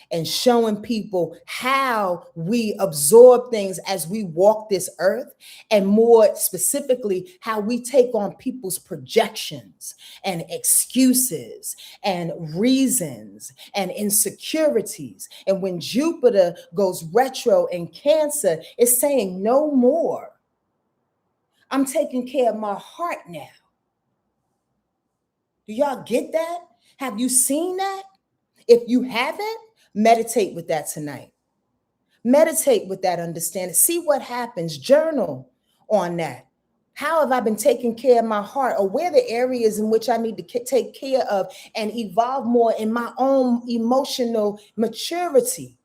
and showing people how we absorb things as we walk this earth, and more specifically, how we take on people's projections and excuses and reasons and insecurities. And when Jupiter goes retro in Cancer, it's saying no more. I'm taking care of my heart now. Do y'all get that? Have you seen that? If you haven't, meditate with that tonight. Meditate with that understanding. See what happens. Journal on that. How have I been taking care of my heart, or where are the areas in which I need to take care of and evolve more in my own emotional maturity?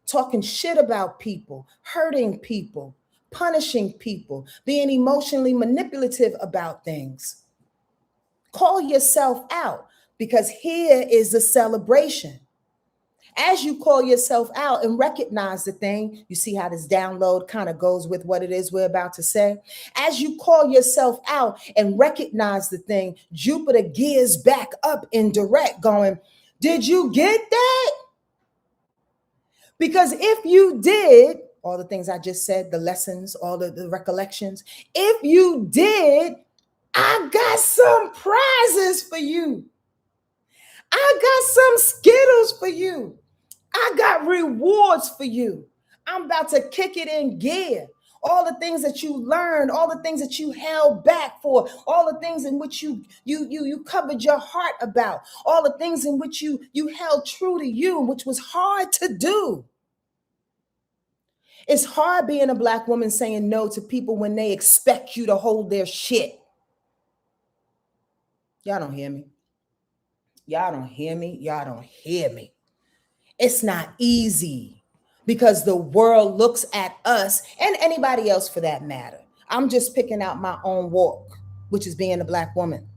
Talking shit about people, hurting people, punishing people, being emotionally manipulative about things. Call yourself out, because here is the celebration. As you call yourself out and recognize the thing, you see how this download kind of goes with what it is we're about to say. As you call yourself out and recognize the thing, Jupiter gears back up in direct going, did you get that? Because if you did, all the things I just said, the lessons, all the recollections, if you did, I got some prizes for you. I got some Skittles for you. I got rewards for you. I'm about to kick it in gear. All the things that you learned, all the things that you held back for, all the things in which you covered your heart about, all the things in which you held true to you, which was hard to do. It's hard being a Black woman saying no to people when they expect you to hold their shit. Y'all don't hear me. Y'all don't hear me. Y'all don't hear me. It's not easy because the world looks at us and anybody else for that matter. I'm just picking out my own walk, which is being a Black woman.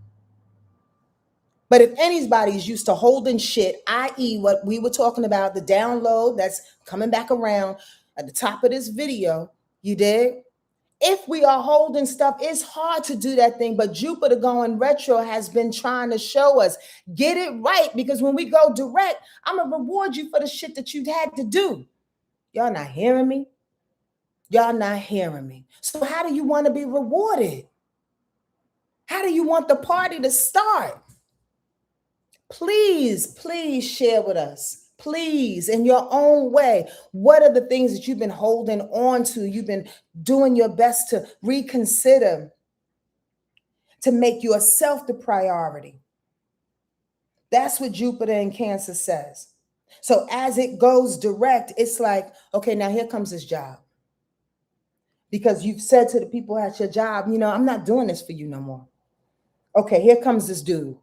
But if anybody's used to holding shit, i.e., what we were talking about, the download that's coming back around at the top of this video, you did? If we are holding stuff, it's hard to do that thing. But Jupiter going retro has been trying to show us, get it right. Because when we go direct, I'm going to reward you for the shit that you've had to do. Y'all not hearing me? Y'all not hearing me. So how do you want to be rewarded? How do you want the party to start? Please, please share with us. Please, in your own way, what are the things that you've been holding on to? You've been doing your best to reconsider, to make yourself the priority. That's what Jupiter in Cancer says. So as it goes direct, it's like, okay, now here comes this job. Because you've said to the people at your job, I'm not doing this for you no more. Okay, here comes this dude.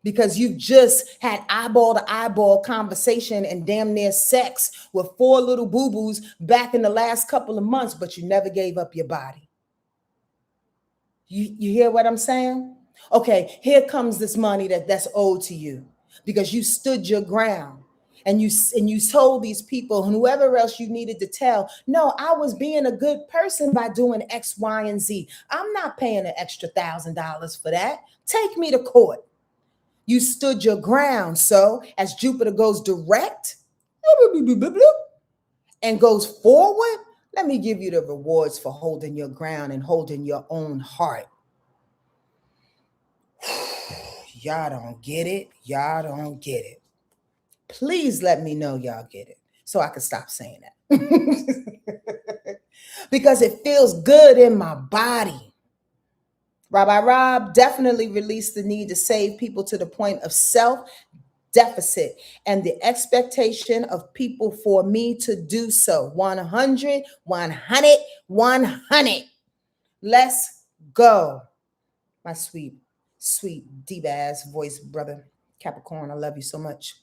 Because you've just had eyeball to eyeball conversation and damn near sex with 4 little boo-boos back in the last couple of months, but you never gave up your body. You hear what I'm saying? Okay, here comes this money that's owed to you because you stood your ground and you told these people and whoever else you needed to tell, no, I was being a good person by doing X, Y, and Z. I'm not paying an extra $1,000 for that. Take me to court. You stood your ground. So as Jupiter goes direct and goes forward, let me give you the rewards for holding your ground and holding your own heart. Y'all don't get it. Y'all don't get it. Please let me know y'all get it so I can stop saying that. Because it feels good in my body. Rabbi Rob definitely released the need to save people to the point of self-deficit and the expectation of people for me to do so. 100, 100, 100. Let's go. My sweet, sweet, deep-ass voice, brother Capricorn, I love you so much.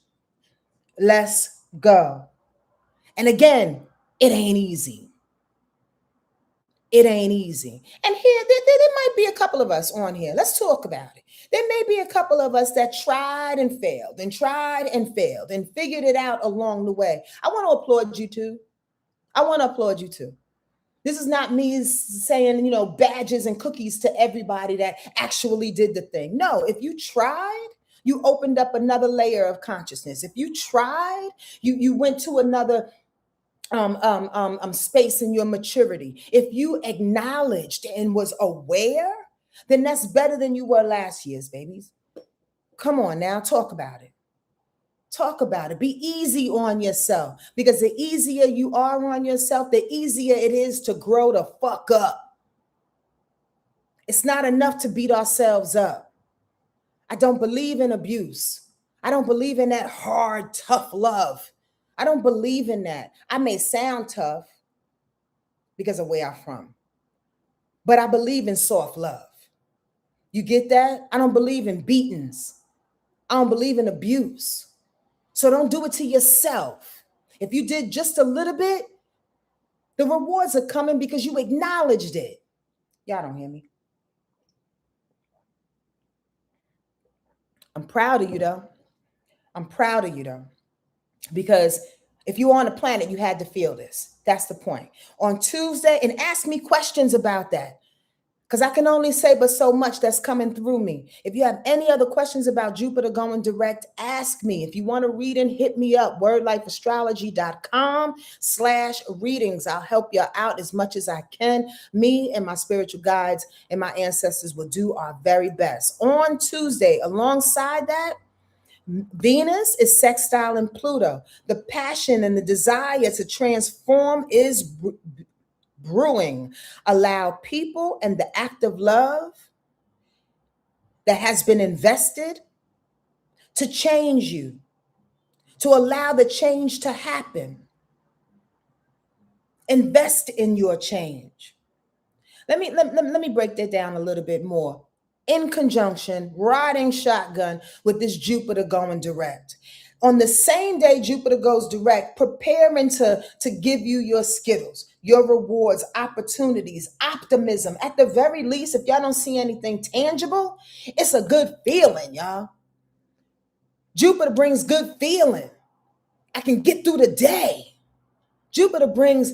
Let's go. And again, it ain't easy. It ain't easy. And here, there might be a couple of us on here. Let's talk about it. There may be a couple of us that tried and failed and figured it out along the way. I want to applaud you too. This is not me saying, badges and cookies to everybody that actually did the thing. No, if you tried, you opened up another layer of consciousness. If you tried, you went to another space in your maturity. If you acknowledged and was aware, then that's better than you were last year's babies. Come on now, talk about it. Talk about it. Be easy on yourself, because the easier you are on yourself, the easier it is to grow the fuck up. It's not enough to beat ourselves up. I don't believe in abuse. I don't believe in that hard, tough love. I don't believe in that. I may sound tough because of where I'm from, but I believe in soft love. You get that? I don't believe in beatings. I don't believe in abuse. So don't do it to yourself. If you did just a little bit, the rewards are coming because you acknowledged it. Y'all don't hear me. I'm proud of you though. Because if you were on the planet, you had to feel this. That's the point. On Tuesday, and ask me questions about that. because I can only say but so much that's coming through me. If you have any other questions about Jupiter going direct, ask me. If you want to read and hit me up, wordlifeastrology.com/readings. I'll help you out as much as I can. Me and my spiritual guides and my ancestors will do our very best. On Tuesday, alongside that, Venus is sextile in Pluto. The passion and the desire to transform is brewing. Allow people and the act of love that has been invested to change you, to allow the change to happen. Invest in your change. Let me break that down a little bit more. In conjunction, riding shotgun with this Jupiter going direct. On the same day Jupiter goes direct, preparing to give you your skittles, your rewards, opportunities, optimism. At the very least, if y'all don't see anything tangible, it's a good feeling, y'all. Jupiter brings good feeling. I can get through the day. Jupiter brings,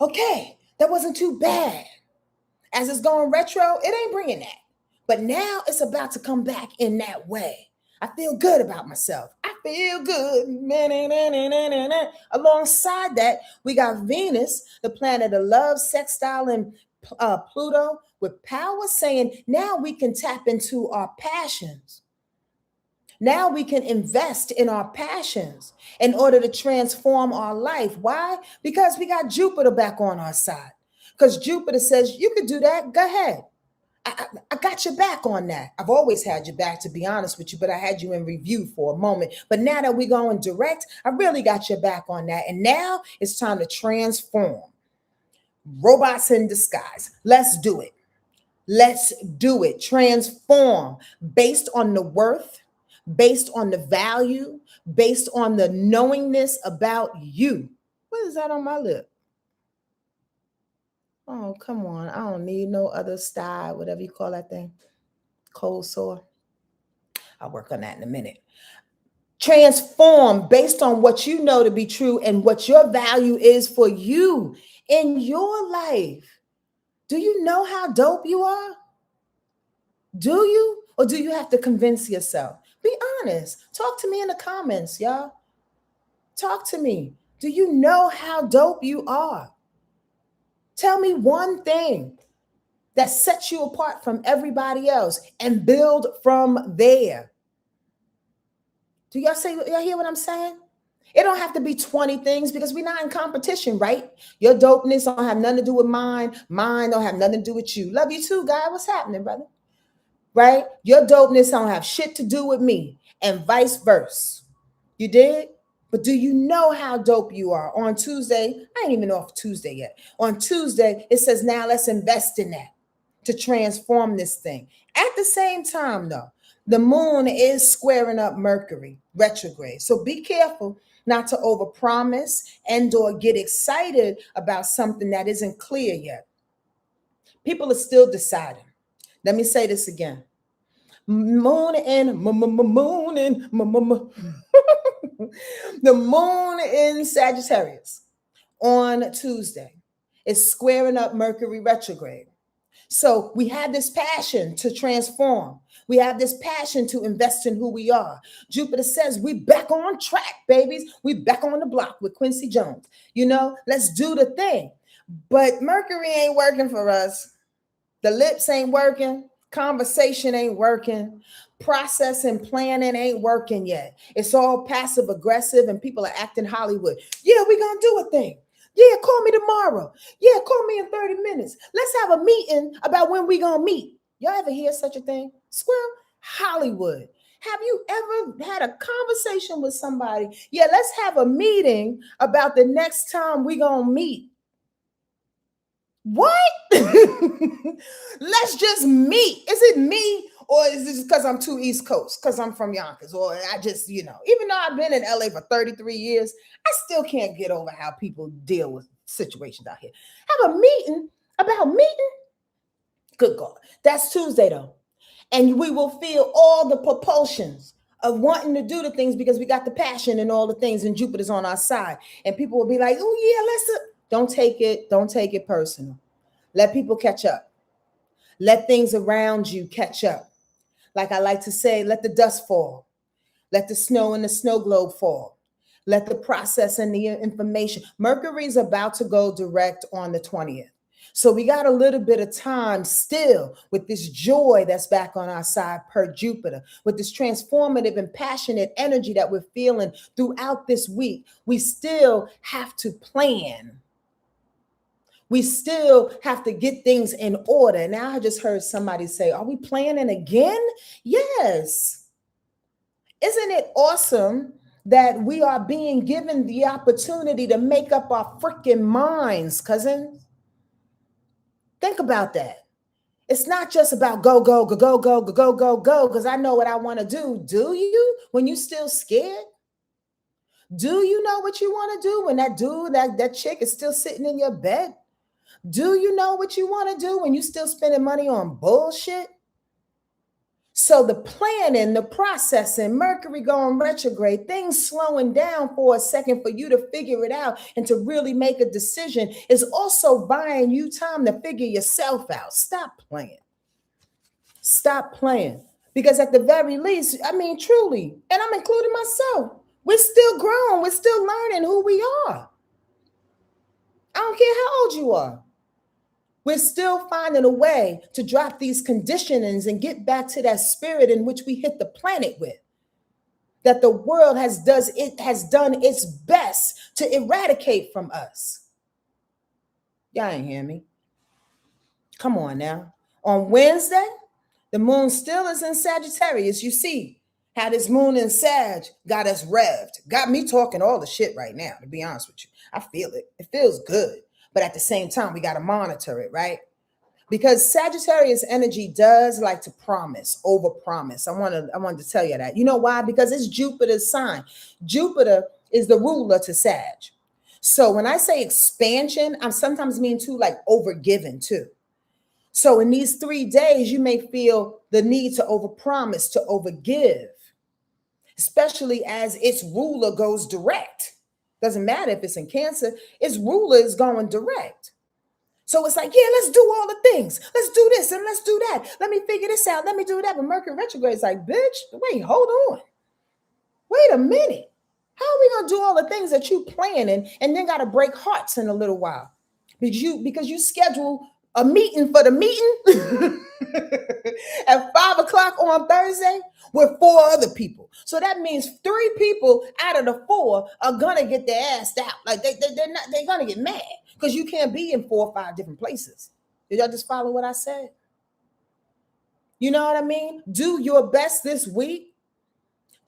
okay, that wasn't too bad. As it's going retro, it ain't bringing that. But now it's about to come back in that way. I feel good about myself. I feel good. Alongside that, we got Venus, the planet of love, sextile, and Pluto with power, saying now we can tap into our passions. Now we can invest in our passions in order to transform our life. Why? Because we got Jupiter back on our side. Because Jupiter says, you could do that. Go ahead. I got your back on that. I've always had your back, to be honest with you, but I had you in review for a moment. But now that we're going direct, I really got your back on that. And now it's time to transform. Robots in disguise. Let's do it. Let's do it. Transform based on the worth, based on the value, based on the knowingness about you. What is that on my lip? Oh, come on. I don't need no other style, whatever you call that thing. Cold sore. I'll work on that in a minute. Transform based on what you know to be true and what your value is for you in your life. Do you know how dope you are? Do you? Or do you have to convince yourself? Be honest. Talk to me in the comments, y'all. Talk to me. Do you know how dope you are? Tell me one thing that sets you apart from everybody else and build from there. Do y'all hear what I'm saying? It don't have to be 20 things because we're not in competition, right? Your dopeness don't have nothing to do with mine. Mine don't have nothing to do with you. Love you too, guy. What's happening, brother? Right? Your dopeness don't have shit to do with me and vice versa. You did? But do you know how dope you are? On Tuesday, I ain't even off Tuesday yet. On Tuesday, it says, now let's invest in that to transform this thing. At the same time, though, the moon is squaring up Mercury retrograde. So be careful not to overpromise and or get excited about something that isn't clear yet. People are still deciding. Let me say this again. The moon in Sagittarius on Tuesday is squaring up Mercury retrograde. So we have this passion to transform. We have this passion to invest in who we are. Jupiter says we back on track, babies. We back on the block with Quincy Jones. You know, let's do the thing. But Mercury ain't working for us. The lips ain't working. Conversation ain't working. Process and planning ain't working yet. It's all passive aggressive and people are acting Hollywood. Yeah, we're going to do a thing. Yeah, call me tomorrow. Yeah, call me in 30 minutes. Let's have a meeting about when we going to meet. Y'all ever hear such a thing? Squirrel? Hollywood. Have you ever had a conversation with somebody? Yeah, let's have a meeting about the next time we going to meet. What? Let's just meet. Is it me or is this because I'm too East Coast? Because I'm from Yonkers or I just, even though I've been in LA for 33 years, I still can't get over how people deal with situations out here. Have a meeting about meeting? Good God. That's Tuesday though. And we will feel all the propulsions of wanting to do the things because we got the passion and all the things and Jupiter's on our side. And people will be like, oh yeah, don't take it personal. Let people catch up. Let things around you catch up. Like I like to say, let the dust fall. Let the snow in the snow globe fall. Let the process and the information. Mercury's about to go direct on the 20th. So we got a little bit of time still with this joy that's back on our side per Jupiter, with this transformative and passionate energy that we're feeling throughout this week. We still have to plan. We still have to get things in order. Now I just heard somebody say, are we planning again? Yes. Isn't it awesome that we are being given the opportunity to make up our freaking minds, cousin? Think about that. It's not just about go, go, go, go, go, go, go, go, go, because I know what I want to do. Do you? When you still scared? Do you know what you want to do when that dude, that chick is still sitting in your bed? Do you know what you want to do when you still spending money on bullshit? So the planning, the processing, Mercury going retrograde, things slowing down for a second for you to figure it out and to really make a decision is also buying you time to figure yourself out. Stop playing. Stop playing. Because at the very least, I mean, truly, and I'm including myself, we're still growing. We're still learning who we are. I don't care how old you are. We're still finding a way to drop these conditionings and get back to that spirit in which we hit the planet with. That the world has done its best to eradicate from us. Y'all ain't hear me. Come on now. On Wednesday, the moon still is in Sagittarius. You see how this moon in Sag got us revved. Got me talking all the shit right now, to be honest with you. I feel it. It feels good. But at the same time, we got to monitor it, right? Because Sagittarius energy does like to promise, overpromise. I wanted to tell you that. You know why? Because it's Jupiter's sign. Jupiter is the ruler to Sag. So when I say expansion, I'm sometimes mean too like overgiven too. So in these 3 days, you may feel the need to overpromise, to overgive, especially as its ruler goes direct. Doesn't matter if it's in Cancer, its ruler is going direct. So it's like, yeah, let's do all the things. Let's do this and let's do that. Let me figure this out. Let me do that. But Mercury retrograde is like, bitch, wait, hold on. Wait a minute. How are we going to do all the things that you planning and then got to break hearts in a little while? Because you schedule a meeting for the meeting at 5 o'clock on Thursday with 4 other people. So that means 3 people out of the 4 are gonna get their ass out. Like they're gonna get mad because you can't be in 4 or 5 different places. Did y'all just follow what I said? You know what I mean? Do your best this week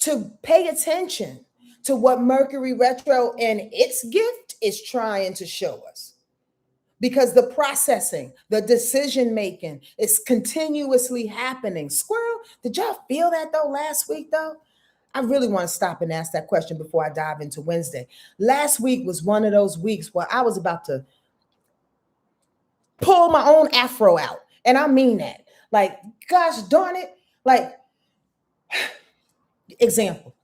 to pay attention to what Mercury retro and its gift is trying to show us. Because the processing, the decision making is continuously happening. Squirrel, did y'all feel that though last week though? I really want to stop and ask that question before I dive into Wednesday. Last week was one of those weeks where I was about to pull my own afro out. And I mean that. Like, gosh darn it. Like, example,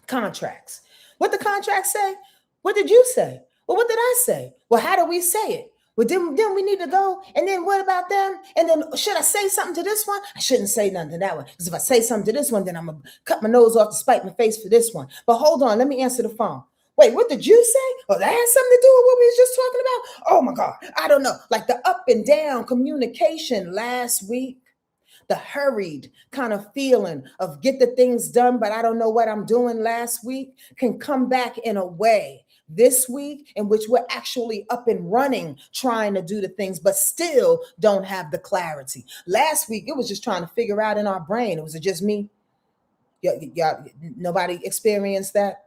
contracts. What the contract say? What did you say? Well, what did I say? Well, how do we say it? Well, then we need to go. And then what about them? And then should I say something to this one? I shouldn't say nothing to that one. Because if I say something to this one, then I'm going to cut my nose off to spite my face for this one. But hold on, let me answer the phone. Wait, what did you say? Oh, that has something to do with what we was just talking about? Oh my God, I don't know. Like the up and down communication last week, the hurried kind of feeling of get the things done, but I don't know what I'm doing last week can come back in a way this week in which we're actually up and running, trying to do the things, but still don't have the clarity. Last week, it was just trying to figure out in our brain. Was it just me? Nobody experienced that?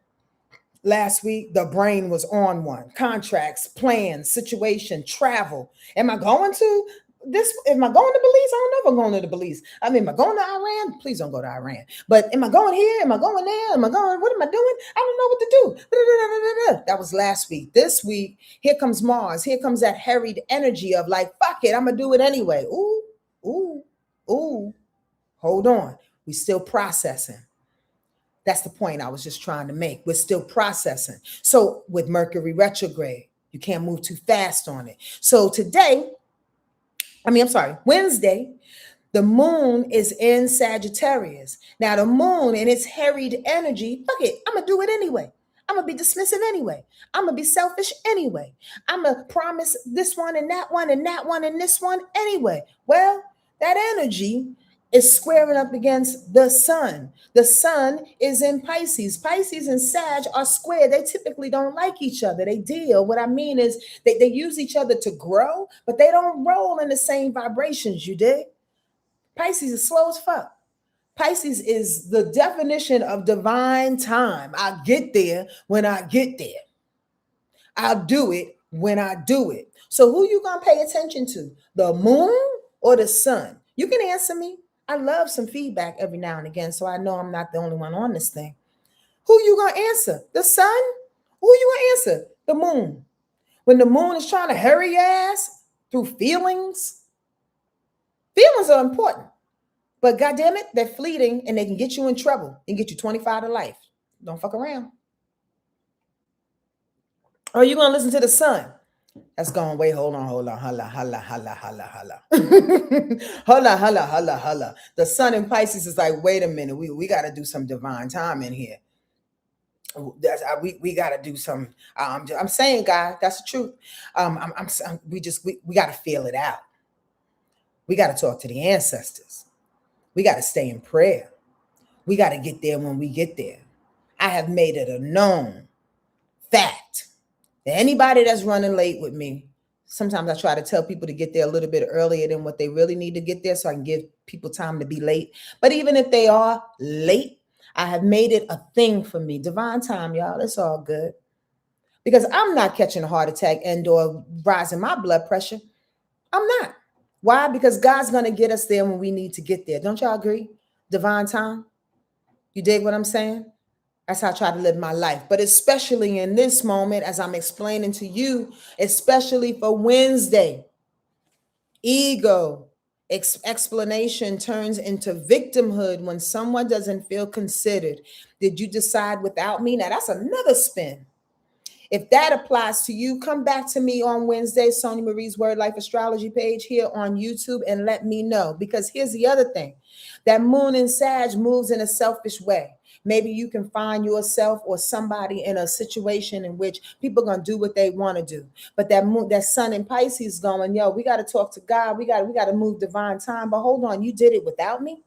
Last week, the brain was on one. Contracts, plans, situation, travel. Am I going to this? Am I going to Belize? I don't know if I'm going to the Belize. I mean, am I going to Iran? Please don't go to Iran. But am I going here? Am I going there? Am I going? What am I doing? I don't know what to do. That was last week. This week, here comes Mars. Here comes that harried energy of like, fuck it, I'm going to do it anyway. Ooh. Hold on. We still processing. That's the point I was just trying to make. We're still processing. So with Mercury retrograde, you can't move too fast on it. So today, I'm sorry, Wednesday, the moon is in Sagittarius. Now, the moon in its harried energy, fuck it, I'm going to do it anyway. I'm going to be dismissive anyway. I'm going to be selfish anyway. I'm going to promise this one and that one and that one and this one anyway. Well, that energy is squaring up against the sun. The sun is in Pisces. Pisces and Sag are square. They typically don't like each other. They deal. What I mean is they use each other to grow, but they don't roll in the same vibrations, you dig? Pisces is slow as fuck. Pisces is the definition of divine time. I get there when I get there. I'll do it when I do it. So who you gonna pay attention to? The moon or the sun? You can answer me. I love some feedback every now and again, so I know I'm not the only one on this thing. Who you gonna answer? The sun? Who you gonna answer? The moon. When the moon is trying to hurry your ass through feelings, feelings are important. But goddamn it, they're fleeting and they can get you in trouble and get you 25 to life. Don't fuck around. Or you gonna listen to the sun? That's going, wait, hold on, holla. Holla. The sun in Pisces is like, wait a minute, we gotta do some divine time in here. We gotta do some. I'm saying, God, that's the truth. We gotta feel it out. We gotta talk to the ancestors. We got to stay in prayer. We got to get there when we get there. I have made it a known fact that anybody that's running late with me, sometimes I try to tell people to get there a little bit earlier than what they really need to get there so I can give people time to be late. But even if they are late, I have made it a thing for me. Divine time, y'all. It's all good. Because I'm not catching a heart attack and or rising my blood pressure. I'm not. Why? Because God's going to get us there when we need to get there. Don't y'all agree? Divine time. You dig what I'm saying? That's how I try to live my life. But especially in this moment, as I'm explaining to you, especially for Wednesday, ego explanation turns into victimhood when someone doesn't feel considered. Did you decide without me? Now, that's another spin. If that applies to you, come back to me on Wednesday, Sonja Marie's Wordlife Astrology page here on YouTube, and let me know. Because here's the other thing. That moon in Sag moves in a selfish way. Maybe you can find yourself or somebody in a situation in which people are going to do what they want to do. But that sun in Pisces is going, yo, we got to talk to God. We got to move divine time. But hold on, you did it without me?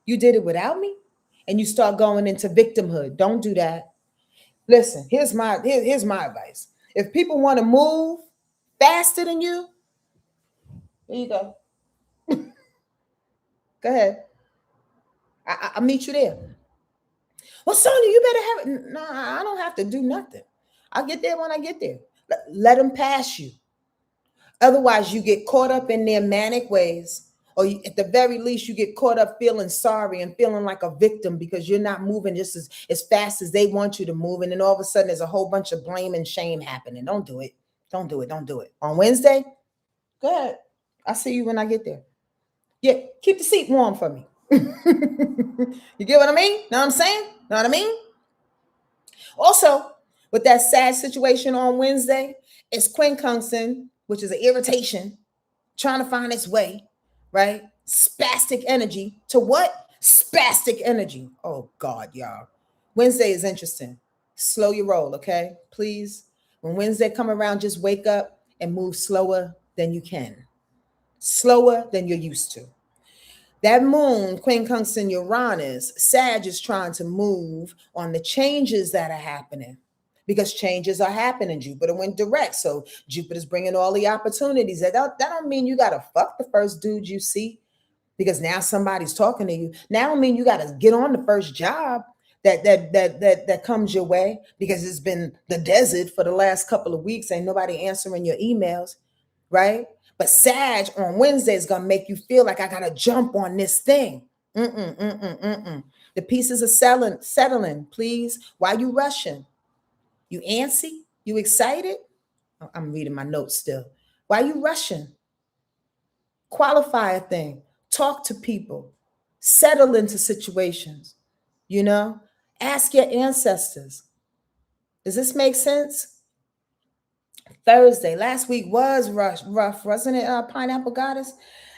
You did it without me? And you start going into victimhood. Don't do that. Listen, here's my advice. If people want to move faster than you, here you go. Go ahead. I'll meet you there. Well, Sonja, you better have it. No, I don't have to do nothing. I'll get there when I get there. Let them pass you. Otherwise, you get caught up in their manic ways. Or at the very least, you get caught up feeling sorry and feeling like a victim because you're not moving just as fast as they want you to move. And then all of a sudden, there's a whole bunch of blame and shame happening. Don't do it. Don't do it. Don't do it. On Wednesday, go ahead. I'll see you when I get there. Yeah, keep the seat warm for me. You get what I mean? Know what I'm saying? Know what I mean? Also, with that sad situation on Wednesday, it's quincunxing, which is an irritation, trying to find its way. Right? Spastic energy to what? Spastic energy. Oh God, y'all. Wednesday is interesting. Slow your roll, okay? Please. When Wednesday come around, just wake up and move slower than you can. Slower than you're used to. That moon, quincunxing Uranus, Sag is trying to move on the changes that are happening. Because changes are happening. Jupiter went direct. So Jupiter's bringing all the opportunities. That don't mean you got to fuck the first dude you see because now somebody's talking to you. Now don't mean you got to get on the first job that comes your way because it's been the desert for the last couple of weeks. Ain't nobody answering your emails, right? But Sag on Wednesday is going to make you feel like I got to jump on this thing. The pieces are settling, please. Why you rushing? You antsy? You excited? I'm reading my notes still. Why are you rushing? Qualify a thing. Talk to people. Settle into situations. You know? Ask your ancestors. Does this make sense? Thursday. Last week was rough, wasn't it, Pineapple Goddess?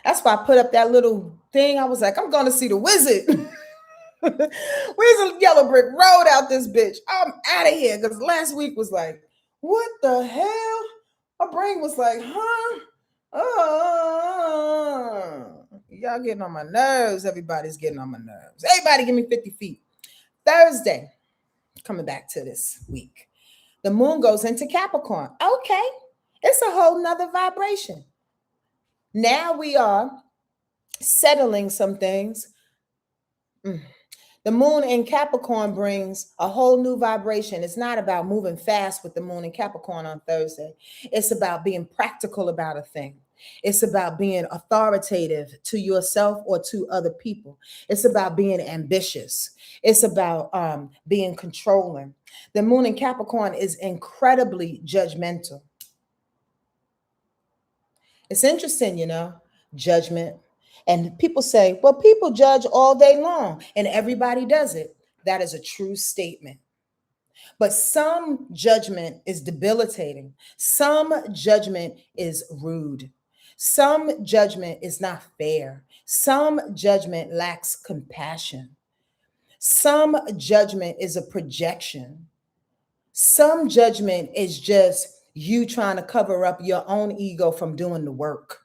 That's why I put up that little thing. I was like, I'm going to see the wizard. Where's a yellow brick road out this bitch? I'm out of here. Because last week was like, what the hell? My brain was like, huh? Y'all getting on my nerves. Everybody's getting on my nerves. Everybody give me 50 feet. Thursday, coming back to this week. The moon goes into Capricorn. Okay. It's a whole nother vibration. Now we are settling some things. The moon in Capricorn brings a whole new vibration. It's not about moving fast with the moon in Capricorn on Thursday. It's about being practical about a thing. It's about being authoritative to yourself or to other people. It's about being ambitious. It's about being controlling. The moon in Capricorn is incredibly judgmental. It's interesting, judgment. And people say, well, people judge all day long and everybody does it. That is a true statement. But some judgment is debilitating. Some judgment is rude. Some judgment is not fair. Some judgment lacks compassion. Some judgment is a projection. Some judgment is just you trying to cover up your own ego from doing the work.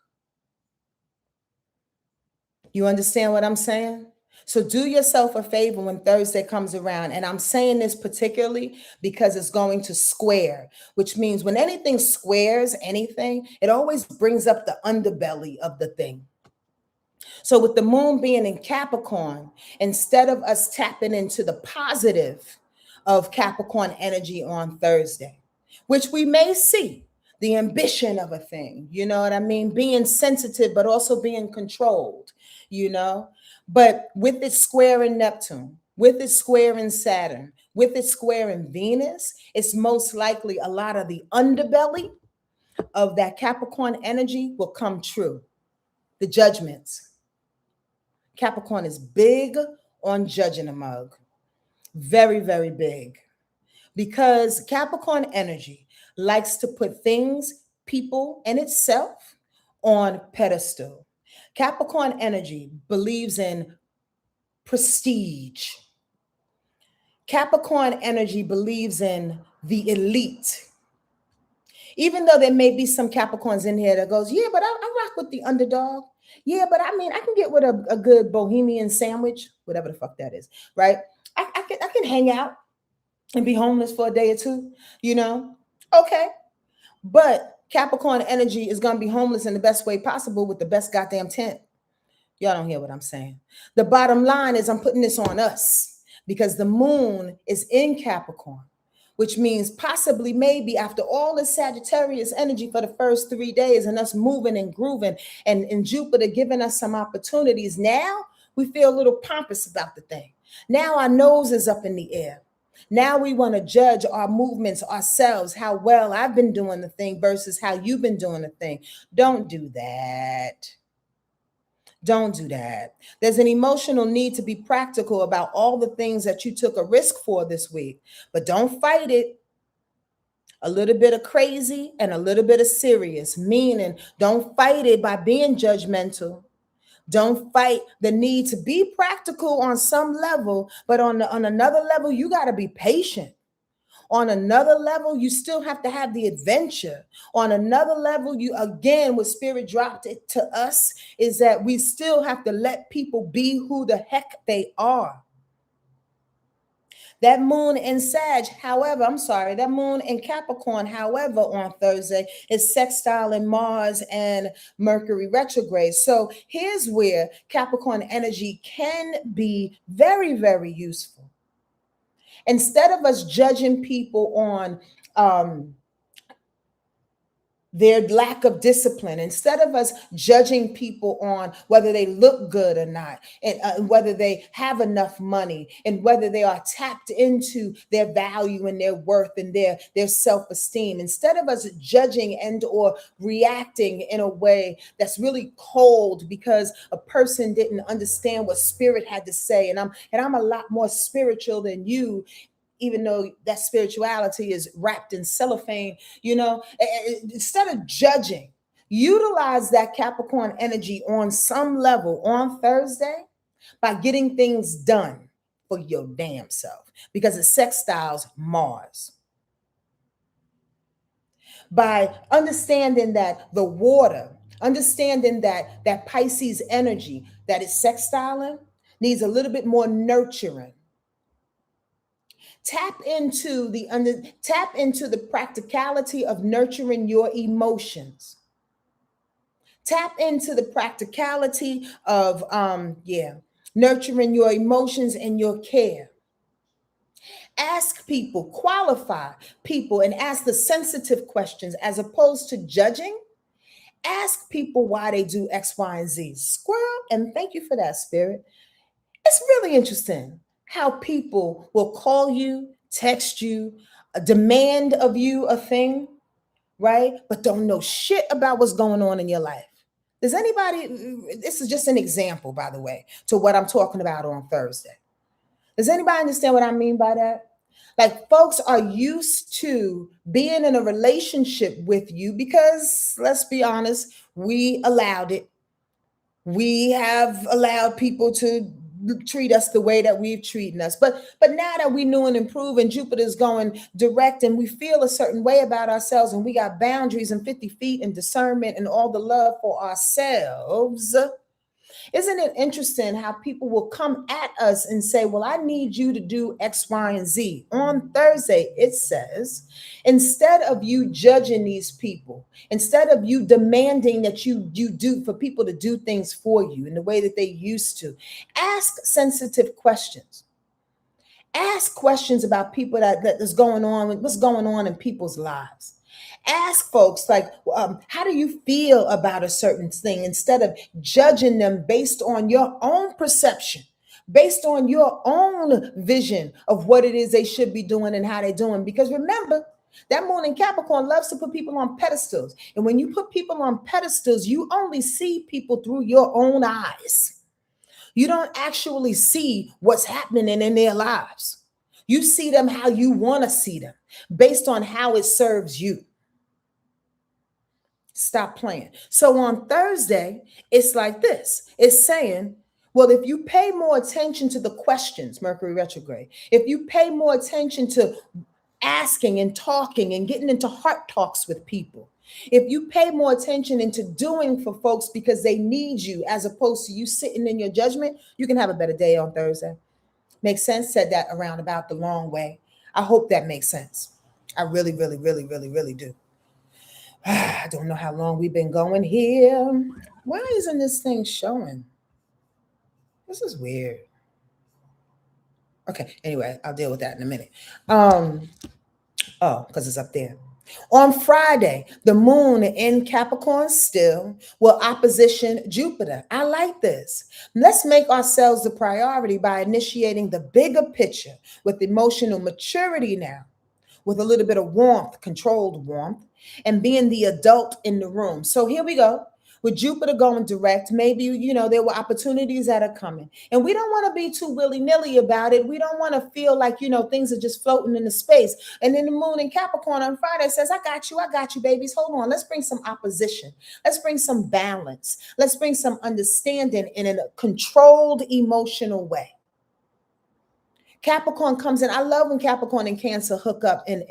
You understand what I'm saying? So do yourself a favor when Thursday comes around. And I'm saying this particularly because it's going to square, which means when anything squares anything, it always brings up the underbelly of the thing. So with the moon being in Capricorn, instead of us tapping into the positive of Capricorn energy on Thursday, which we may see, the ambition of a thing, you know what I mean? Being sensitive, but also being controlled, but with it square in Neptune, with it square in Saturn, with it square in Venus, it's most likely a lot of the underbelly of that Capricorn energy will come true. The judgments. Capricorn is big on judging a mug. Very, very big. Because Capricorn energy likes to put things, people, and itself on pedestal. Capricorn energy believes in prestige. Capricorn energy believes in the elite. Even though there may be some Capricorns in here that goes, yeah, but I rock with the underdog. Yeah, but I mean, I can get with a good bohemian sandwich, whatever the fuck that is, right? I can hang out and be homeless for a day or two, Okay. But Capricorn energy is going to be homeless in the best way possible with the best goddamn tent. Y'all don't hear what I'm saying. The bottom line is I'm putting this on us because the moon is in Capricorn, which means possibly maybe after all this Sagittarius energy for the first 3 days and us moving and grooving and Jupiter giving us some opportunities, now we feel a little pompous about the thing. Now our nose is up in the air. Now we want to judge our movements ourselves, how well I've been doing the thing versus how you've been doing the thing. Don't do that. Don't do that. There's an emotional need to be practical about all the things that you took a risk for this week, but don't fight it. A little bit of crazy and a little bit of serious, meaning don't fight it by being judgmental. Don't fight the need to be practical on some level, but on another level, you got to be patient. On another level, you still have to have the adventure. On another level, you again, what Spirit dropped it to us is that we still have to let people be who the heck they are. That moon in Sag, that moon in Capricorn, however, on Thursday is sextile in Mars and Mercury retrograde. So here's where Capricorn energy can be very, very useful. Instead of us judging people on their lack of discipline, instead of us judging people on whether they look good or not, and whether they have enough money, and whether they are tapped into their value and their worth and their self-esteem, instead of us judging and or reacting in a way that's really cold because a person didn't understand what Spirit had to say, and I'm a lot more spiritual than you. even though that spirituality is wrapped in cellophane, instead of judging, utilize that Capricorn energy on some level on Thursday by getting things done for your damn self, because it sextiles Mars. By understanding that the water, understanding that Pisces energy that is sextiling needs a little bit more nurturing. Tap into the practicality of nurturing your emotions. Tap into the practicality of nurturing your emotions and your care. Ask people, qualify people, and ask the sensitive questions as opposed to judging. Ask people why they do X, Y, and Z. Squirrel, and thank you for that, Spirit. It's really interesting how people will call you, text you, demand of you a thing, right? But don't know shit about what's going on in your life. Does anybody, this is just an example, by the way, to what I'm talking about on Thursday. Does anybody understand what I mean by that? Like, folks are used to being in a relationship with you because, let's be honest, we allowed it. We have allowed people to treat us the way that we've treated us. But now that we knew and improved and Jupiter's going direct and we feel a certain way about ourselves and we got boundaries and 50 feet and discernment and all the love for ourselves, isn't it interesting how people will come at us and say, well, I need you to do X, Y, and Z. On Thursday, it says, instead of you judging these people, instead of you demanding that you do for people to do things for you in the way that they used to, ask sensitive questions. Ask questions about people that is going on, what's going on in people's lives. Ask folks like, how do you feel about a certain thing, instead of judging them based on your own perception, based on your own vision of what it is they should be doing and how they're doing. Because remember, that moon in Capricorn loves to put people on pedestals. And when you put people on pedestals, you only see people through your own eyes. You don't actually see what's happening in their lives. You see them how you want to see them, based on how it serves you. Stop playing. So on Thursday, it's like this. It's saying, well, if you pay more attention to the questions, Mercury retrograde, if you pay more attention to asking and talking and getting into heart talks with people, if you pay more attention into doing for folks because they need you, as opposed to you sitting in your judgment, you can have a better day on Thursday. Makes sense? Said that around about the long way. I hope that makes sense. I really, really, really, really, really do. I don't know how long we've been going here. Why isn't this thing showing? This is weird. Okay, anyway, I'll deal with that in a minute. Because it's up there. On Friday, the moon in Capricorn still will opposition Jupiter. I like this. Let's make ourselves the priority by initiating the bigger picture with emotional maturity now, with a little bit of warmth, controlled warmth, and being the adult in the room. So here we go. With Jupiter going direct, maybe, there were opportunities that are coming. And we don't want to be too willy-nilly about it. We don't want to feel like, things are just floating into space. And then the moon in Capricorn on Friday says, I got you, babies. Hold on. Let's bring some opposition. Let's bring some balance. Let's bring some understanding in a controlled, emotional way. Capricorn comes in. I love when Capricorn and Cancer hook up and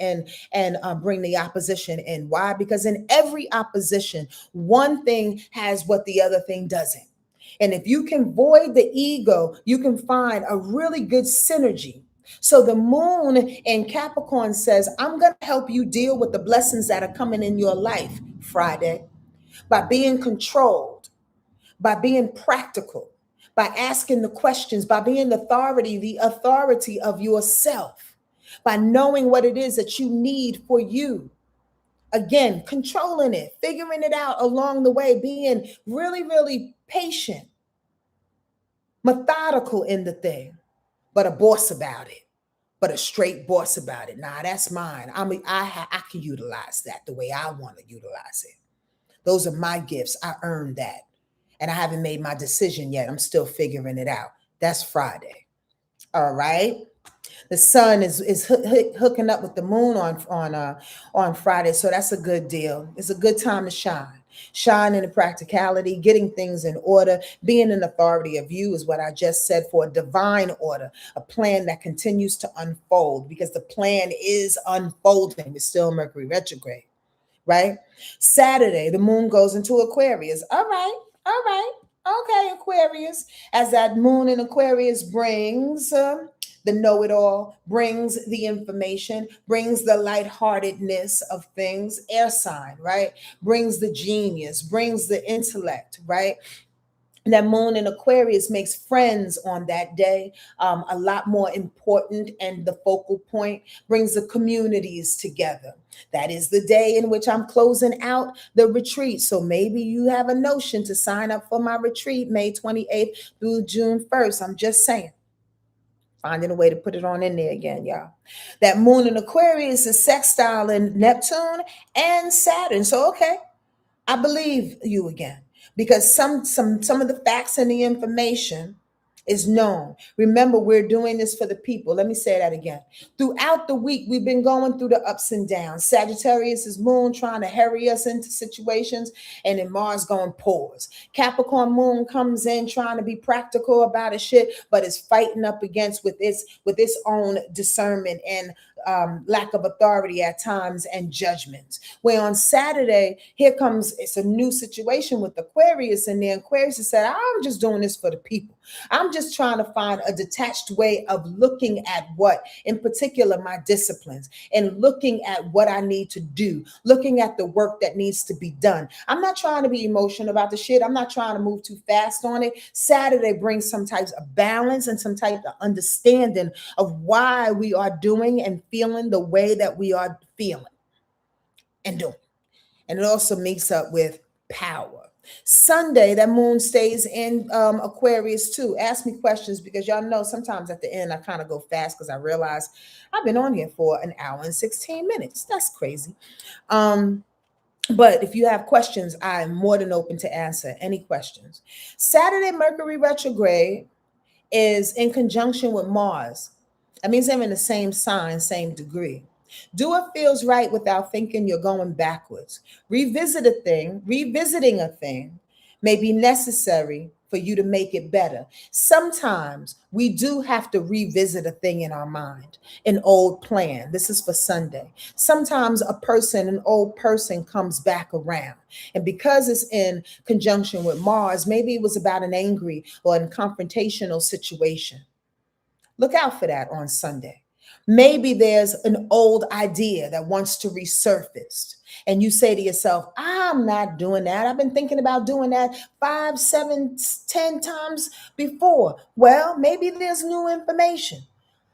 bring the opposition in. Why? Because in every opposition, one thing has what the other thing doesn't. And if you can void the ego, you can find a really good synergy. So the moon in Capricorn says, I'm going to help you deal with the blessings that are coming in your life Friday by being controlled, by being practical, by asking the questions, by being the authority of yourself, by knowing what it is that you need for you. Again, controlling it, figuring it out along the way, being really, really patient, methodical in the thing, but a boss about it, but a straight boss about it. Nah, that's mine. I can utilize that the way I want to utilize it. Those are my gifts. I earned that. And I haven't made my decision yet. I'm still figuring it out. That's Friday. All right. The sun is hooking up with the moon on Friday, so that's a good deal. It's a good time to shine. Shine in the practicality, getting things in order, being an authority of you is what I just said, for a divine order, a plan that continues to unfold, because the plan is unfolding. It's still Mercury retrograde, right? Saturday, the moon goes into Aquarius. All right, okay, Aquarius. As that moon in Aquarius brings the know it all, brings the information, brings the lightheartedness of things, air sign, right? Brings the genius, brings the intellect, right? That moon in Aquarius makes friends on that day a lot more important, and the focal point brings the communities together. That is the day in which I'm closing out the retreat. So maybe you have a notion to sign up for my retreat, May 28th through June 1st. I'm just saying, finding a way to put it on in there again, y'all. That moon in Aquarius is sextile in Neptune and Saturn. So, okay, I believe you again, because some of the facts and the information is known. Remember, we're doing this for the people. Let me say that again. Throughout the week, we've been going through the ups and downs. Sagittarius is moon trying to hurry us into situations, and then Mars going pause. Capricorn moon comes in trying to be practical about a shit, but is fighting up against with its own discernment and lack of authority at times and judgment. Where on Saturday, here comes, it's a new situation with Aquarius, and the Aquarius has said, I'm just doing this for the people. I'm just trying to find a detached way of looking at what, in particular, my disciplines, and looking at what I need to do, looking at the work that needs to be done. I'm not trying to be emotional about the shit. I'm not trying to move too fast on it. Saturday brings some types of balance and some type of understanding of why we are doing and feeling the way that we are feeling and doing. And it also meets up with power. Sunday, that moon stays in Aquarius too. Ask me questions, because y'all know sometimes at the end I kind of go fast because I realize I've been on here for an hour and 16 minutes. That's crazy. But if you have questions, I'm more than open to answer any questions. Saturday, Mercury retrograde is in conjunction with Mars. That means they're in the same sign, same degree. Do what feels right without thinking you're going backwards. Revisiting a thing may be necessary for you to make it better. Sometimes we do have to revisit a thing in our mind, an old plan. This is for Sunday. Sometimes an old person comes back around. And because it's in conjunction with Mars, maybe it was about an angry or a confrontational situation. Look out for that on Sunday. Maybe there's an old idea that wants to resurface. And you say to yourself, I'm not doing that. I've been thinking about doing that 5, 7, 10 times before. Well, maybe there's new information.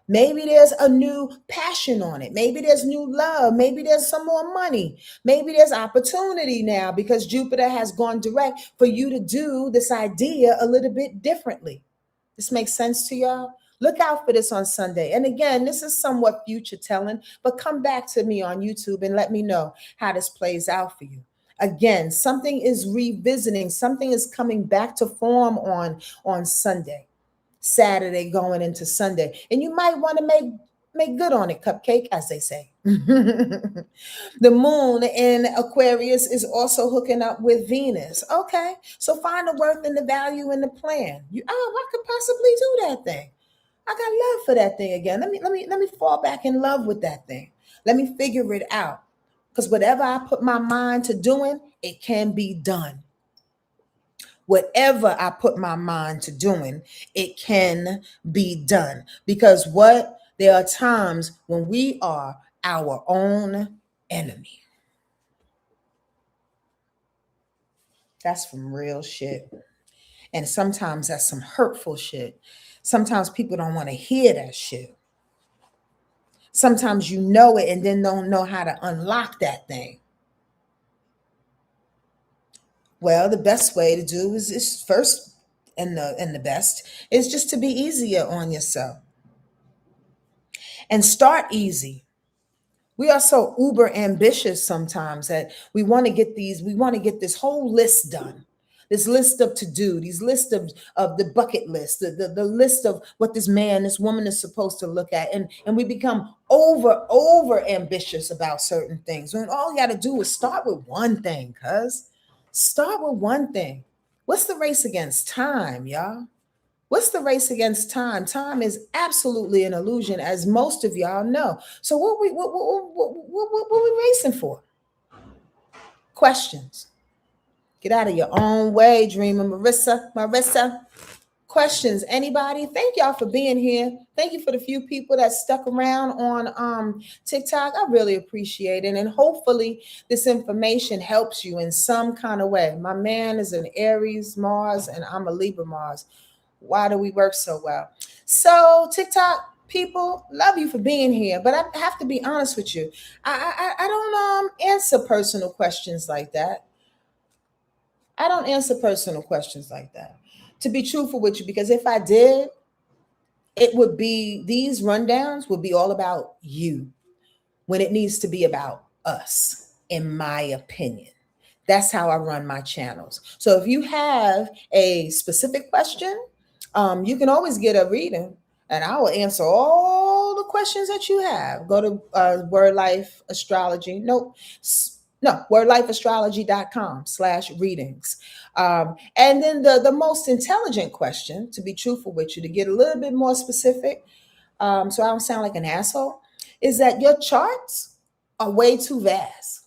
Maybe there's a new passion on it. Maybe there's new love. Maybe there's some more money. Maybe there's opportunity now because Jupiter has gone direct for you to do this idea a little bit differently. This makes sense to y'all? Look out for this on Sunday. And again, this is somewhat future telling, but come back to me on YouTube and let me know how this plays out for you. Again, something is revisiting, something is coming back to form on Sunday, Saturday going into Sunday. And you might want to make good on it, cupcake, as they say. The moon in Aquarius is also hooking up with Venus. Okay, so find the worth and the value in the plan. I could possibly do that thing. I got love for that thing again. Let me fall back in love with that thing. Let me figure it out. Because whatever I put my mind to doing, it can be done. Whatever I put my mind to doing, it can be done. Because what? There are times when we are our own enemy. That's some real shit. And sometimes that's some hurtful shit. Sometimes people don't want to hear that shit. Sometimes you know it and then don't know how to unlock that thing. Well, the best way to do is first, and the best is just to be easier on yourself and start easy. We are so uber ambitious sometimes that we want to get this whole list done. this list of to do, these list of the bucket list, the list of what this man, this woman is supposed to look at. And we become over ambitious about certain things. When all you got to do is start with one thing, cuz. Start with one thing. What's the race against time, y'all? What's the race against time? Time is absolutely an illusion, as most of y'all know. So what we racing for? Questions. Get out of your own way, dreamer. Marissa. Questions. Anybody? Thank y'all for being here. Thank you for the few people that stuck around on TikTok. I really appreciate it. And hopefully this information helps you in some kind of way. My man is an Aries Mars and I'm a Libra Mars. Why do we work so well? So TikTok people, love you for being here, but I have to be honest with you. I don't answer personal questions like that. I don't answer personal questions like that. To be truthful with you, because if I did, it would be, these rundowns would be all about you when it needs to be about us, in my opinion. That's how I run my channels. So if you have a specific question, you can always get a reading and I will answer all the questions that you have. Go to Wordlife Astrology. No, wordlifeastrology.com/readings. And then the most intelligent question, to be truthful with you, to get a little bit more specific, so I don't sound like an asshole, is that your charts are way too vast,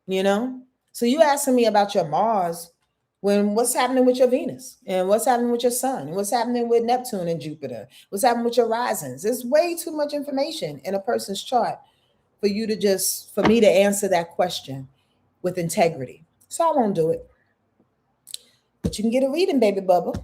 you know? So you asking me about your Mars when what's happening with your Venus and what's happening with your Sun and what's happening with Neptune and Jupiter, what's happening with your risings. There's way too much information in a person's chart for you to just, for me to answer that question with integrity. So I won't do it. But you can get a reading, baby bubba.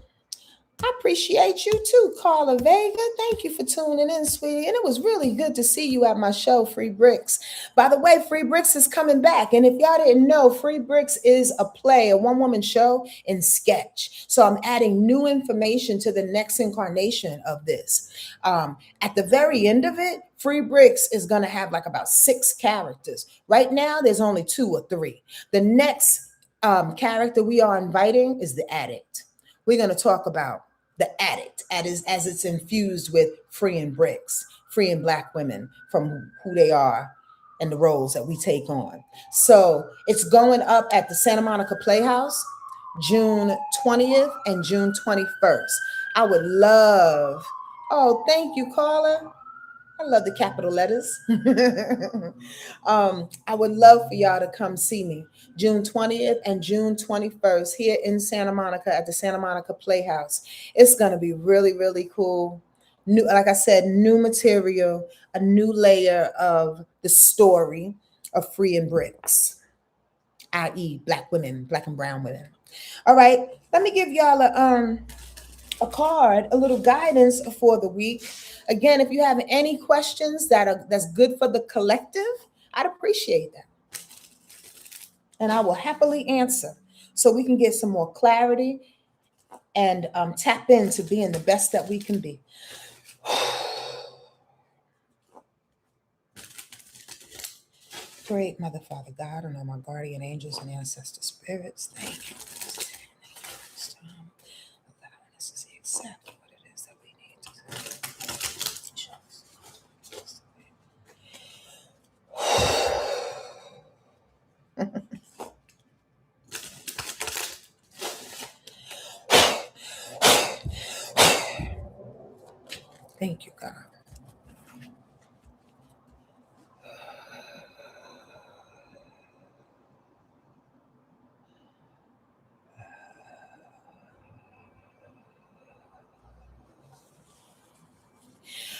I appreciate you too, Carla Vega. Thank you for tuning in, sweetie. And it was really good to see you at my show, Free Bricks. By the way, Free Bricks is coming back. And if y'all didn't know, Free Bricks is a play, a one-woman show in sketch. So I'm adding new information to the next incarnation of this. At the very end of it, Free Bricks is going to have like about 6 characters. Right now, there's only 2 or 3. The next character we are inviting is the addict. We're going to talk about the addict as it's infused with freeing bricks, freeing Black women from who they are and the roles that we take on. So it's going up at the Santa Monica Playhouse, June 20th and June 21st. I would love, oh, thank you, Carla. I love the capital letters. I would love for y'all to come see me June 20th and June 21st here in Santa Monica at the Santa Monica Playhouse. It's going to be really, really cool. New, like I said, new material, a new layer of the story of freeing bricks, i.e. Black women, Black and brown women. All right, let me give y'all a card, a little guidance for the week. Again, if you have any questions that's good for the collective, I'd appreciate that. And I will happily answer so we can get some more clarity and tap into being the best that we can be. Great Mother, Father God, and all my guardian angels and ancestor spirits, thank you for this day. Thank you for this time. Allowing us to see exactly what it is that we need to do. Thank you, God.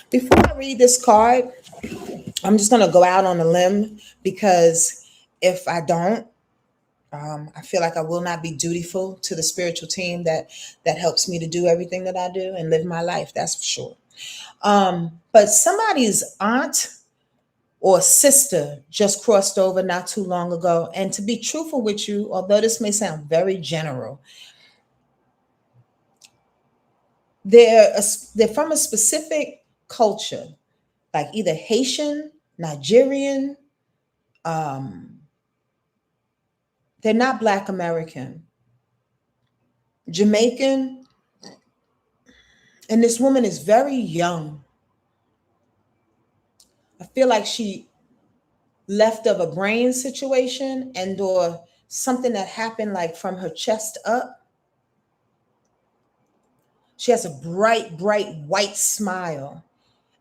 Before I read this card, I'm just going to go out on a limb because if I don't, I feel like I will not be dutiful to the spiritual team that helps me to do everything that I do and live my life. That's for sure. But somebody's aunt or sister just crossed over not too long ago. And to be truthful with you, although this may sound very general, they're from a specific culture, like either Haitian, Nigerian. They're not Black American. Jamaican, and this woman is very young. I feel like she left of a brain situation and or something that happened like from her chest up. She has a bright white smile.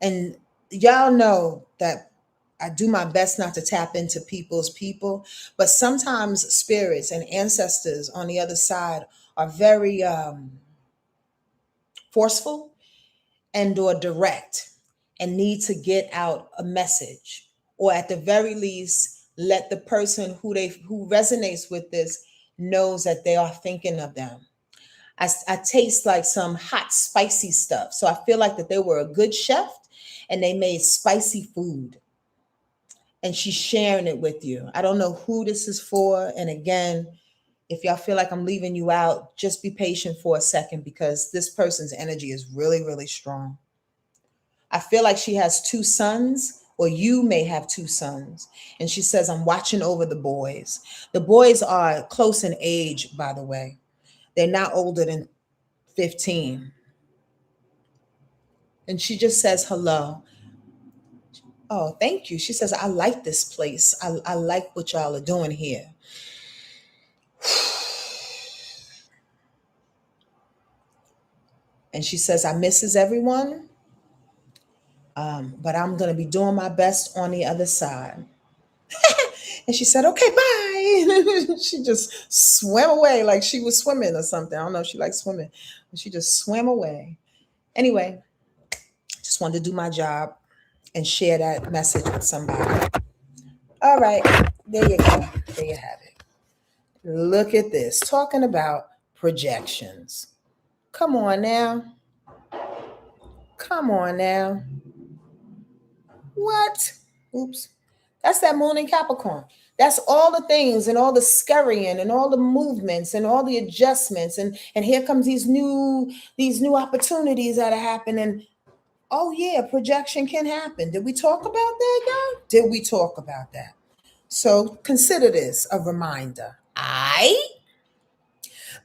And y'all know that I do my best not to tap into people's people, but sometimes spirits and ancestors on the other side are very forceful and or direct and need to get out a message, or at the very least let the person who resonates with this knows that they are thinking of them. I taste like some hot spicy stuff, so I feel like that they were a good chef and they made spicy food, and she's sharing it with you. I don't know who this is for, and again, if y'all feel like I'm leaving you out, just be patient for a second because this person's energy is really strong. I feel like she has two sons, or you may have two sons. And she says, I'm watching over the boys. The boys are close in age, by the way. They're not older than 15. And she just says, hello. Oh, thank you. She says, I like this place. I like what y'all are doing here. And she says, I misses everyone, but I'm going to be doing my best on the other side. And she said, okay, bye. She just swam away like she was swimming or something. I don't know if she likes swimming, but she just swam away. Anyway, just wanted to do my job and share that message with somebody. All right, there you go. There you have it. Look at this, talking about projections. Come on now. Come on now. What? Oops. That's that moon in Capricorn. That's all the things and all the scurrying and all the movements and all the adjustments. And here comes these new opportunities that are happening. Oh yeah, projection can happen. Did we talk about that, y'all? Did we talk about that? So consider this a reminder.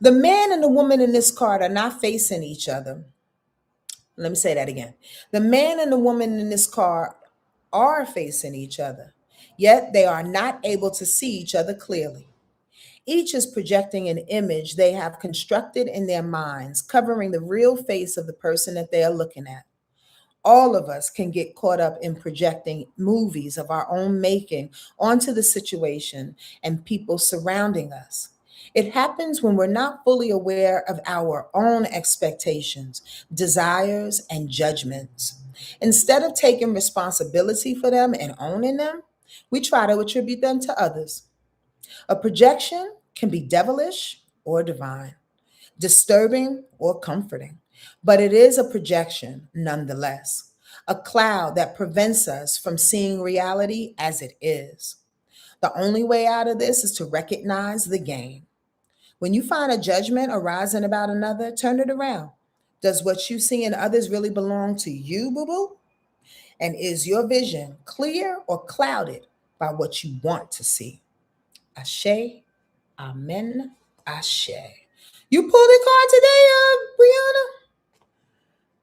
The man and the woman in this card are not facing each other. Let me say that again. The man and the woman in this car are facing each other, yet they are not able to see each other clearly. Each is projecting an image they have constructed in their minds, covering the real face of the person that they are looking at. All of us can get caught up in projecting movies of our own making onto the situation and people surrounding us. It happens when we're not fully aware of our own expectations, desires, and judgments. Instead of taking responsibility for them and owning them, we try to attribute them to others. A projection can be devilish or divine, disturbing or comforting, but it is a projection nonetheless, a cloud that prevents us from seeing reality as it is. The only way out of this is to recognize the game. When you find a judgment arising about another, turn it around. Does what you see in others really belong to you, boo boo? And is your vision clear or clouded by what you want to see? Ashe, amen, ashe. You pulled a card today, Brianna?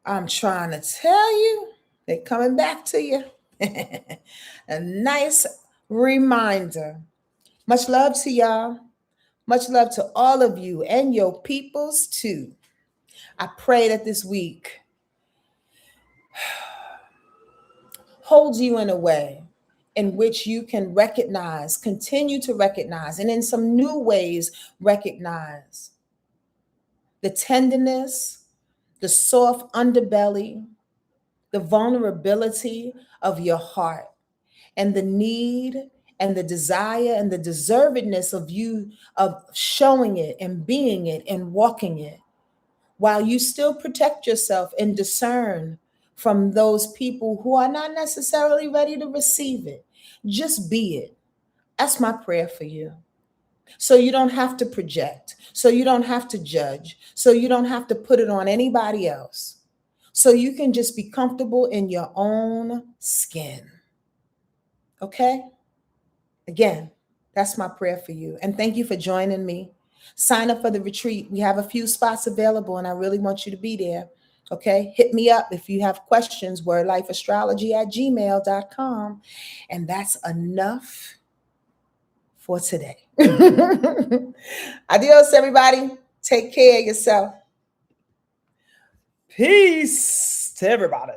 I'm trying to tell you, they're coming back to you. A nice reminder. Much love to y'all. Much love to all of you and your peoples too. I pray that this week holds you in a way in which you can recognize, continue to recognize, and in some new ways recognize the tenderness, the soft underbelly, the vulnerability of your heart, and the need and the desire and the deservedness of you of showing it and being it and walking it, while you still protect yourself and discern from those people who are not necessarily ready to receive it. Just be it. That's my prayer for you. So you don't have to project, so you don't have to judge, so you don't have to put it on anybody else. So you can just be comfortable in your own skin. Okay? Again, that's my prayer for you. And thank you for joining me. Sign up for the retreat. We have a few spots available, and I really want you to be there. Okay, hit me up if you have questions, wordlifeastrology@gmail.com. And that's enough for today. Adios, everybody. Take care of yourself. Peace to everybody.